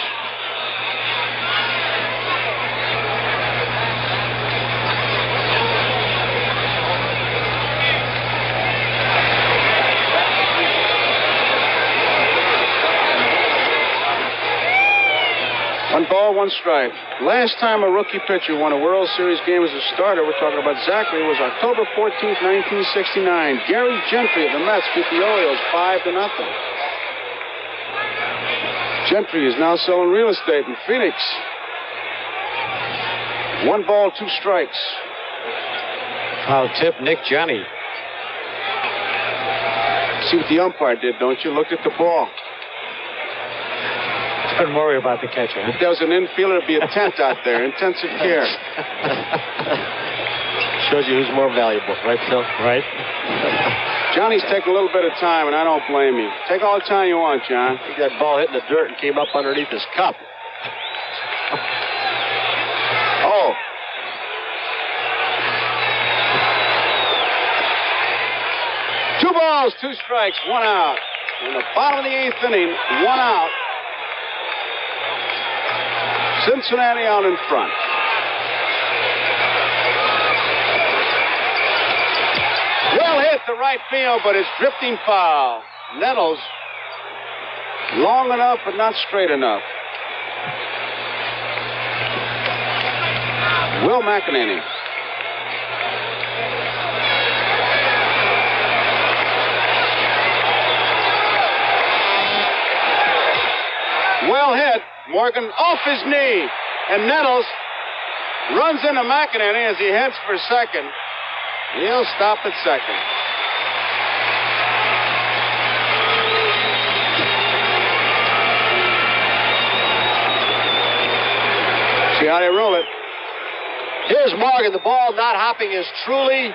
One ball, 1 strike. Last time a rookie pitcher won a World Series game as a starter, we're talking about Zachary, was October 14th, 1969. Gary Gentry of the Mets beat the Orioles 5-0. Gentry is now selling real estate in Phoenix. 1 ball, 2 strikes. Foul tip, Nick Johnny. See what the umpire did, don't you? Looked at the ball. Don't worry about the catcher. Huh? If there was an infielder, it'd be a tent out there. Intensive care. Shows you who's more valuable, right, Phil? Right. Johnny's taking a little bit of time, and I don't blame him. Take all the time you want, John. I think that ball hit in the dirt and came up underneath his cup. Oh. Two balls, 2 strikes, 1 out. In the bottom of the 8th inning, 1 out. Cincinnati out in front. Well hit to right field, but it's drifting foul. Nettles, long enough, but not straight enough. Will McEnany. Well hit. Morgan off his knee. And Nettles runs into McEnany as he heads for second. He'll stop at second. See how they roll it. Here's Morgan. The ball not hopping is truly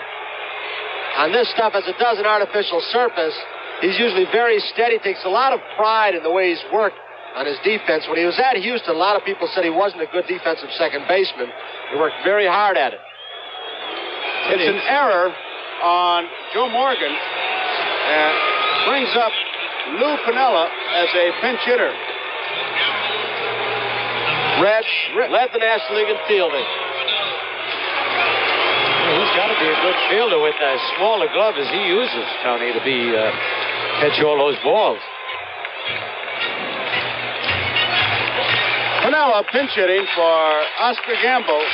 on this stuff as it does an artificial surface. He's usually very steady. Takes a lot of pride in the way he's worked on his defense. When he was at Houston, a lot of people said he wasn't a good defensive second baseman. He worked very hard at it. It's an error on Joe Morgan and brings up Lou Piniella as a pinch hitter. Red led the National League in fielding. He's got to be a good fielder with as small a glove as he uses, Tony, to be catch all those balls. Piniella pinch hitting for Oscar Gamble.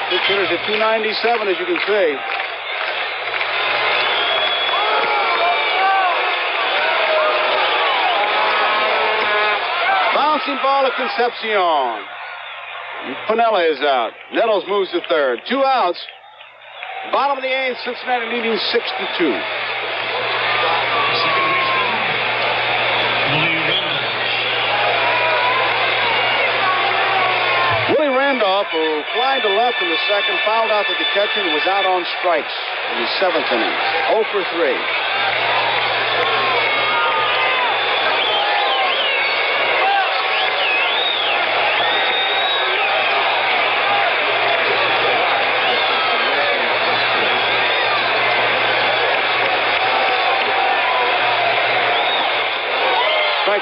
Pitch hitter's at 297, as you can see. Bouncing ball to Concepcion. Piniella is out. Nettles moves to third. 2 outs. Bottom of the 8th, Cincinnati leading 6-2. Randolph, who flied to left in the second, fouled out to the catcher and was out on strikes in the 7th inning. 0 for 3.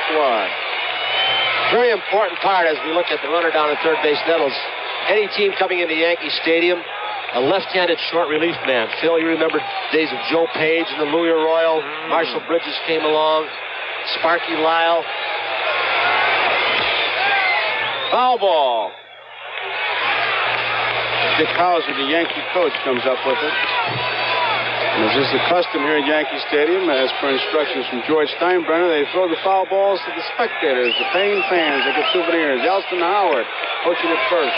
squad. Very important part as we look at the runner down at third base, Nettles. Any team coming into Yankee Stadium, a left-handed short relief man. Phil, you remember days of Joe Page and the Louis Arroyo. Marshall Bridges came along. Sparky Lyle. Foul ball. Dick Hauser, the Yankee coach, comes up with it. And as is the custom here at Yankee Stadium, as per instructions from George Steinbrenner, they throw the foul balls to the spectators, the paying fans. They get souvenirs. Elston Howard coaching at first.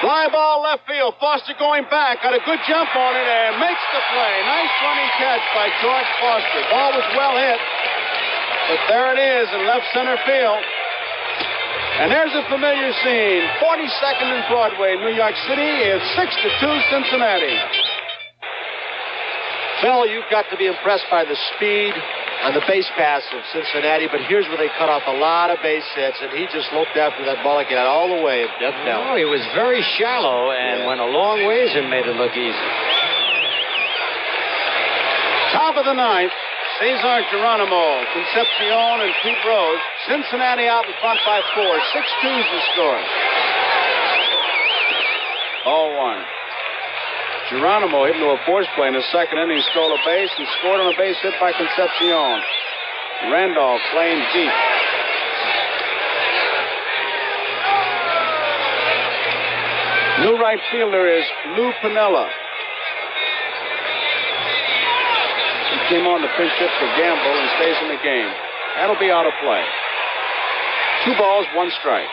Fly ball left field. Foster going back. Got a good jump on it and makes the play. Nice running catch by George Foster. Ball was well hit. But there it is in left center field. And there's a familiar scene. 42nd and Broadway, New York City. It's 6-2 Cincinnati. Phil, you've got to be impressed by the speed on the base pass of Cincinnati, but here's where they cut off a lot of base hits, and he just looked after that ball like it got all the way. No, he was very shallow and went a long ways and made it look easy. Top of the ninth, Cesar Geronimo, Concepcion, and Pete Rose. Cincinnati out in front by 4. 6-2's the score. 0-1. Geronimo hit into a force play in the second inning, stole a base, and scored on a base hit by Concepcion. Randolph playing deep. New right fielder is Lou Piniella. He came on the pinch hit for Gamble and stays in the game. That'll be out of play. 2 balls, 1 strike.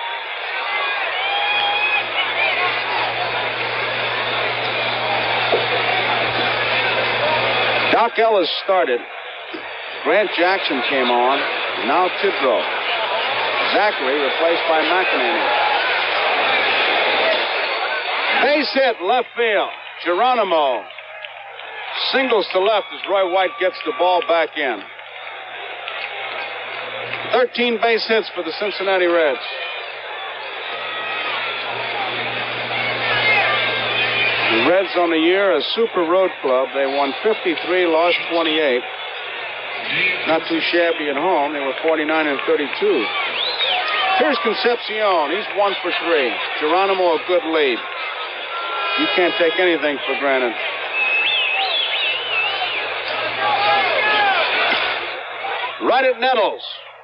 Doc Ellis started. Grant Jackson came on. Now Tidrow. Zachary replaced by McEnany. Base hit left field. Geronimo singles to left as Roy White gets the ball back in. 13 base hits for the Cincinnati Reds. The Reds on the year, a super road club. They won 53, lost 28. Not too shabby at home. They were 49 and 32. Here's Concepcion. He's 1 for 3. Geronimo a good lead. You can't take anything for granted. Right at Nettles.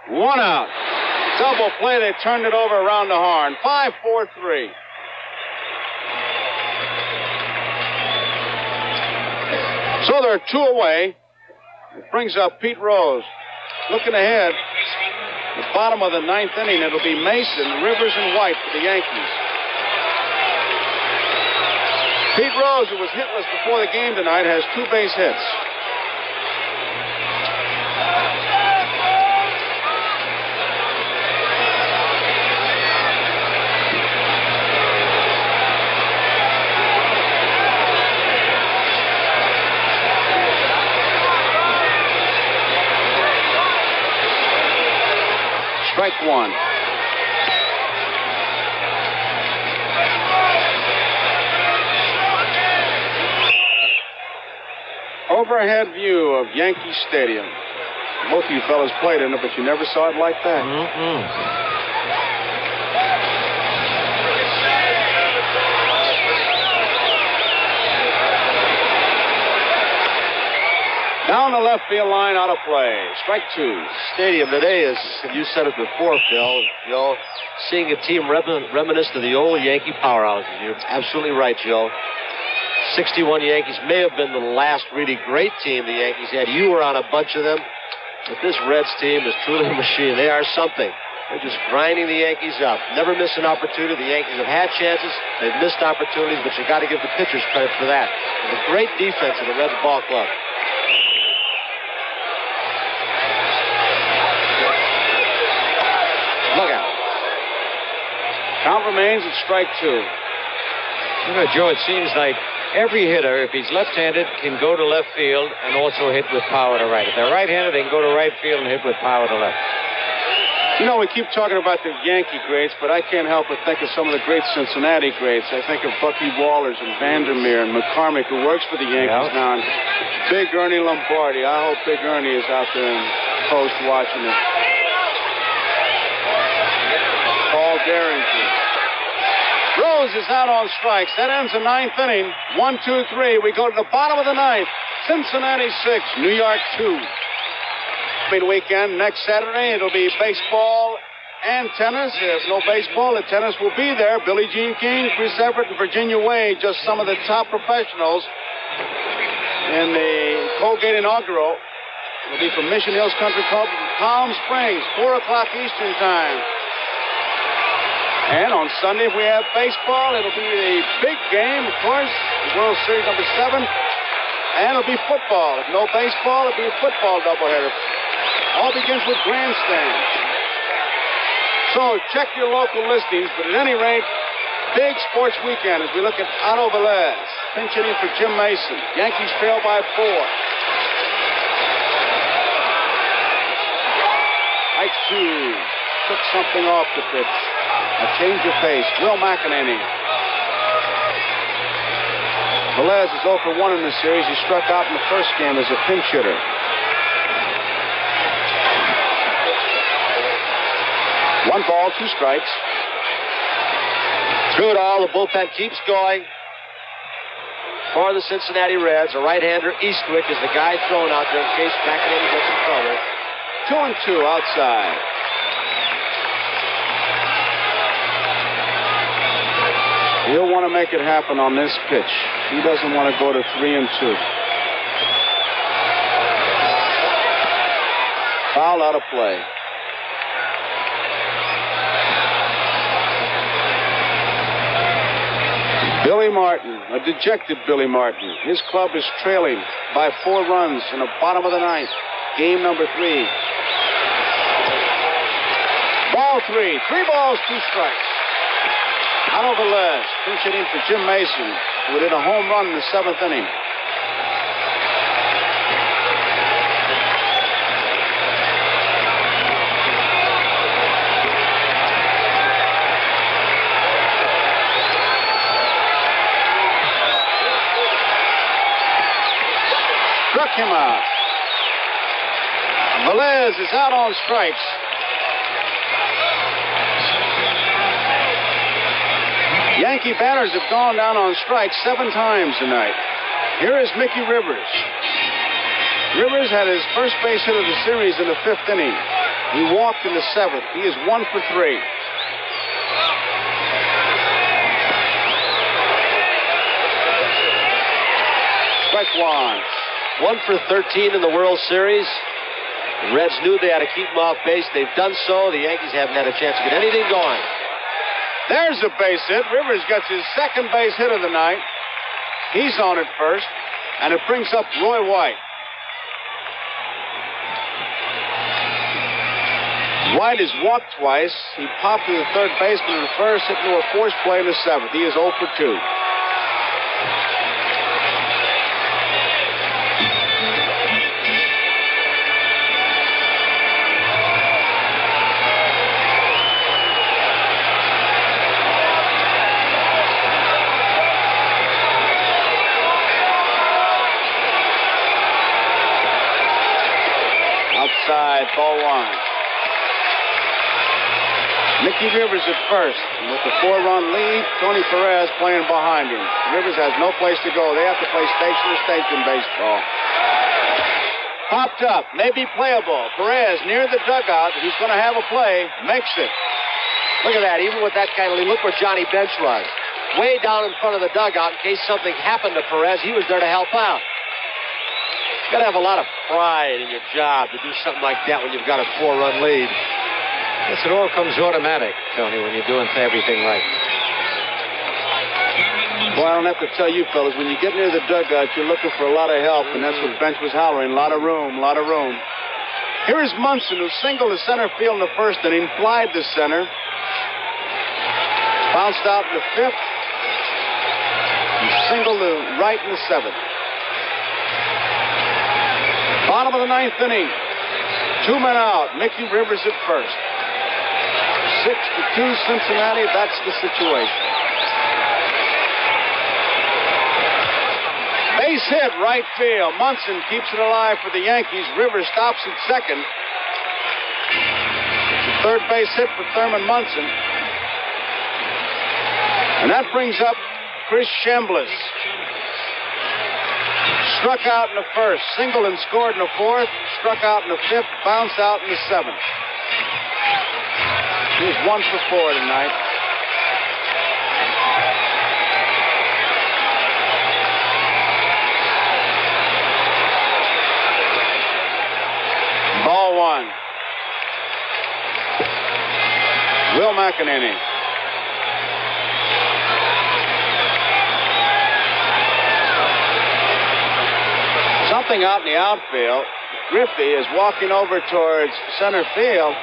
1 out. Double play. They turned it over around the horn. 5-4-3. So they're 2 away. It brings up Pete Rose. Looking ahead, the bottom of the 9th inning, it'll be Mason, Rivers, and White for the Yankees. Pete Rose, who was hitless before the game tonight, has 2 base hits. Strike 1. Overhead view of Yankee Stadium. Most of you fellas played in it, but you never saw it like that. Down the left field line, out of play. Strike 2. Stadium today is, and you said it before, Phil, seeing a team reminiscent of the old Yankee powerhouses. You're absolutely right, Joe. 61 Yankees may have been the last really great team the Yankees had. You were on a bunch of them. But this Reds team is truly a machine. They are something. They're just grinding the Yankees up. Never miss an opportunity. The Yankees have had chances. They've missed opportunities, but you got to give the pitchers credit for that. And the great defense of the Reds ball club. Look out. Count remains at strike 2. You know, Joe, it seems like every hitter, if he's left-handed, can go to left field and also hit with power to right. If they're right-handed, they can go to right field and hit with power to left. You know, we keep talking about the Yankee greats, but I can't help but think of some of the great Cincinnati greats. I think of Bucky Wallers and Vandermeer and McCormick, who works for the Yankees now, and Big Ernie Lombardi. I hope Big Ernie is out there and post watching it. Paul Darrington. Rose is out on strikes. That ends the ninth inning. 1-2-3. We go to the bottom of the ninth. Cincinnati 6, New York 2. Weekend next Saturday. It'll be baseball and tennis. If no baseball, the tennis will be there. Billie Jean King, Chris Everett, and Virginia Wade, just some of the top professionals in the Colgate inaugural. It'll be from Mission Hills Country Club in Palm Springs, 4 o'clock Eastern Time. And on Sunday, if we have baseball, it'll be the big game, of course, the World Series number 7. And it'll be football. If no baseball, it'll be a football doubleheader. All begins with grandstands. So check your local listings, but at any rate, big sports weekend as we look at Otto Velez. Pinch hitting for Jim Mason. Yankees trail by 4. Strike 2. Took something off the pitch. A change of pace. Will McEnany. Velez is 0 for 1 in the series. He struck out in the first game as a pinch hitter. 1 ball, 2 strikes. Through it all, the bullpen keeps going. For the Cincinnati Reds, a right-hander, Eastwick, is the guy thrown out there in case McEnany gets in trouble. 2-2 outside. He'll want to make it happen on this pitch. He doesn't want to go to 3-2. Foul out of play. Billy Martin, a dejected Billy Martin. His club is trailing by 4 runs in the bottom of the ninth. Game number 3. Ball 3. 3 balls, 2 strikes. Otto Velez, pinch hitting for Jim Mason, who hit a home run in the 7th inning. Struck him out. Velez is out on strikes. Yankee batters have gone down on strikes 7 times tonight. Here is Mickey Rivers. Rivers had his first base hit of the series in the 5th inning. He walked in the 7th. He is 1 for 3. Strike 1. 1 for 13 in the World Series. The Reds knew they had to keep him off base. They've done so. The Yankees haven't had a chance to get anything going. There's a base hit. Rivers gets his 2nd base hit of the night. He's on at first, and it brings up Roy White. White has walked twice. He popped to the 3rd baseman in the first, hit into a force play in the 7th. He is 0 for 2. Outside, ball 1. Mickey Rivers at first. And with the 4-run lead, Tony Perez playing behind him. Rivers has no place to go. They have to play station to station baseball. Popped up, maybe playable. Perez near the dugout. He's going to have a play. Makes it. Look at that. Even with that kind of lead, look where Johnny Bench was. Way down in front of the dugout in case something happened to Perez. He was there to help out. You've got to have a lot of pride in your job to do something like that when you've got a 4-run lead. Yes, it all comes automatic, Tony, when you're doing everything right. Well, I don't have to tell you, fellas, when you get near the dugout, you're looking for a lot of help, and that's what Bench was hollering. A lot of room, a lot of room. Here is Munson, who singled to center field in the 1st inning, flied to center. Bounced out in the 5th. He singled to right in the 7th. Bottom of the 9th inning. 2 men out. Mickey Rivers at first. 6-2 Cincinnati. That's the situation. Base hit right field. Munson keeps it alive for the Yankees. Rivers stops at second. third base hit for Thurman Munson. And that brings up Chris Chambliss. Struck out in the first, singled and scored in the fourth, struck out in the fifth, bounced out in the seventh. He's 1 for 4 tonight. Ball 1. Will McEnany. Something out in the outfield. Griffey is walking over towards center field.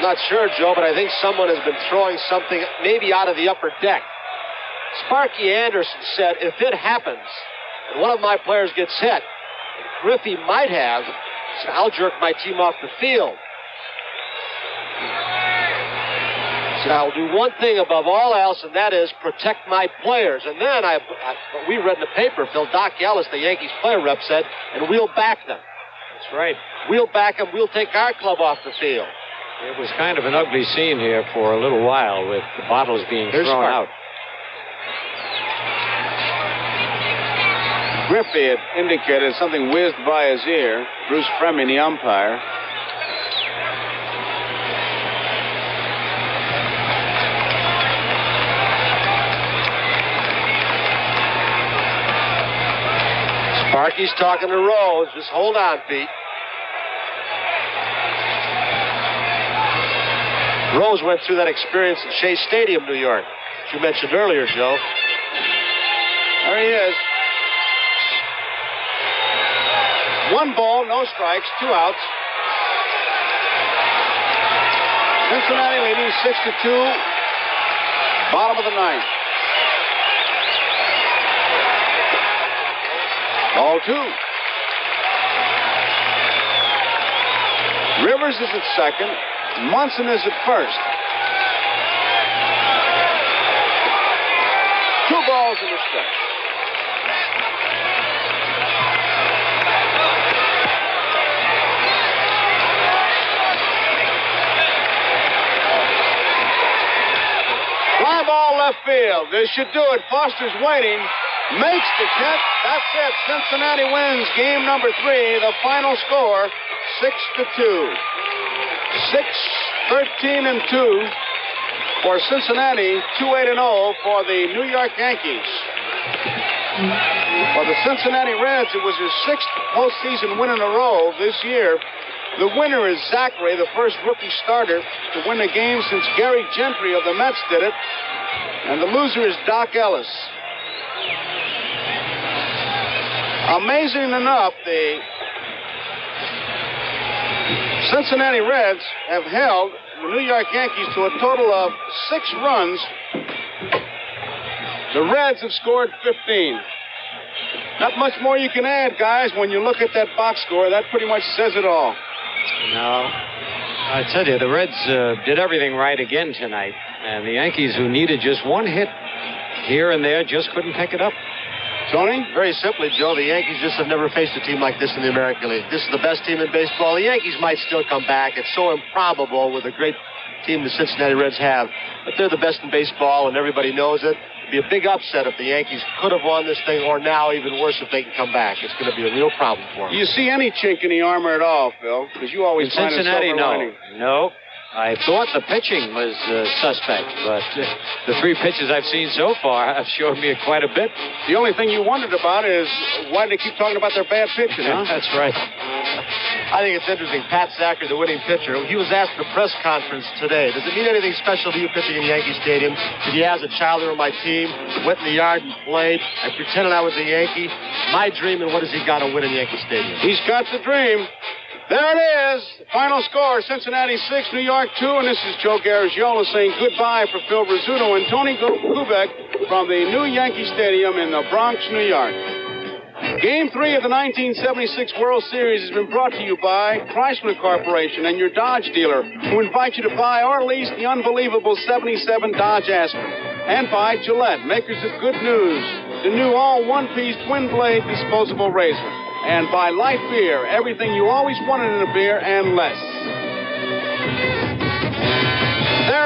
Not sure, Joe, but I think someone has been throwing something maybe out of the upper deck. Sparky Anderson said, if it happens and one of my players gets hit, Griffey might have, so I'll jerk my team off the field. So I'll do one thing above all else, and that is protect my players. And then we read in the paper, Phil, Doc Ellis, the Yankees player rep, said, and we'll back them. That's right. We'll back them. We'll take our club off the field. It was kind of an ugly scene here for a little while with the bottles being thrown out. Griffey had indicated something whizzed by his ear. Bruce Fremy, the umpire. Sparky's talking to Rose. Just hold on, Pete. Rose went through that experience at Shea Stadium, New York, which you mentioned earlier, Joe. There he is. 1 ball, no strikes, 2 outs. Cincinnati leading 6-2. Bottom of the 9th. Ball 2. Rivers is at second. Munson is at first. 2 balls in the stretch. Fly ball left field. This should do it. Foster's waiting. Makes the catch. That's it. Cincinnati wins game number 3. The final score, 6-2. 6-13-2 for Cincinnati. 2-8-0 for the New York Yankees. For the Cincinnati Reds, it was their 6th postseason win in a row this year. The winner is Zachary, the first rookie starter to win a game since Gary Gentry of the Mets did it. And the loser is Doc Ellis. Amazing enough, the Cincinnati Reds have held the New York Yankees to a total of 6 runs. The Reds have scored 15. Not much more you can add, guys. When you look at that box score, that pretty much says it all. No. I tell you, the Reds did everything right again tonight. And the Yankees, who needed just 1 hit here and there, just couldn't pick it up. Tony? Very simply, Joe, the Yankees just have never faced a team like this in the American League. This is the best team in baseball. The Yankees might still come back. It's so improbable with a great team the Cincinnati Reds have. But they're the best in baseball, and everybody knows it. It'd be a big upset if the Yankees could have won this thing, or now even worse if they can come back. It's going to be a real problem for them. Do you see any chink in the armor at all, Phil? Because you always find Cincinnati, a silver lining. No. I thought the pitching was suspect, but the 3 pitches I've seen so far have showed me quite a bit. The only thing you wondered about is why do they keep talking about their bad pitching, huh? That's right. I think it's interesting. Pat Zachary, the winning pitcher, he was asked at the press conference today, does it mean anything special to you pitching in Yankee Stadium? Did he as a child on my team, went in the yard and played? I pretended I was a Yankee. My dream, and what has he got to win in Yankee Stadium? He's got the dream. There it is. Final score, Cincinnati 6, New York 2. And this is Joe Garagiola saying goodbye for Phil Rizzuto and Tony Kubek from the new Yankee Stadium in the Bronx, New York. Game 3 of the 1976 World Series has been brought to you by Chrysler Corporation and your Dodge dealer, who invite you to buy or lease the unbelievable 77 Dodge Aspen. And by Gillette, makers of Good News, the new all one-piece twin-blade disposable razor. And by Light Beer, everything you always wanted in a beer and less.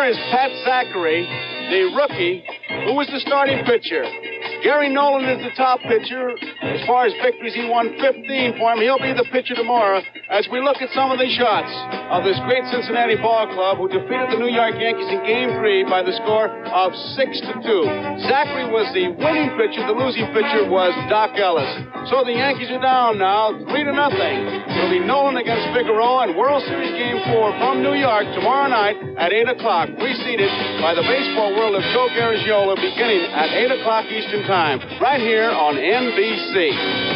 here is Pat Zachary, the rookie, who was the starting pitcher. Gary Nolan is the top pitcher. As far as victories, he won 15 for him. He'll be the pitcher tomorrow as we look at some of the shots of this great Cincinnati ball club who defeated the New York Yankees in Game 3 by the score of 6-2. Zachary was the winning pitcher. The losing pitcher was Doc Ellis. So the Yankees are down now, 3-0. It'll be Nolan against Figueroa and World Series Game 4 from New York tomorrow night at 8 o'clock, preceded by the baseball world of Joe Garagiola beginning at 8 o'clock Eastern Time, right here on NBC.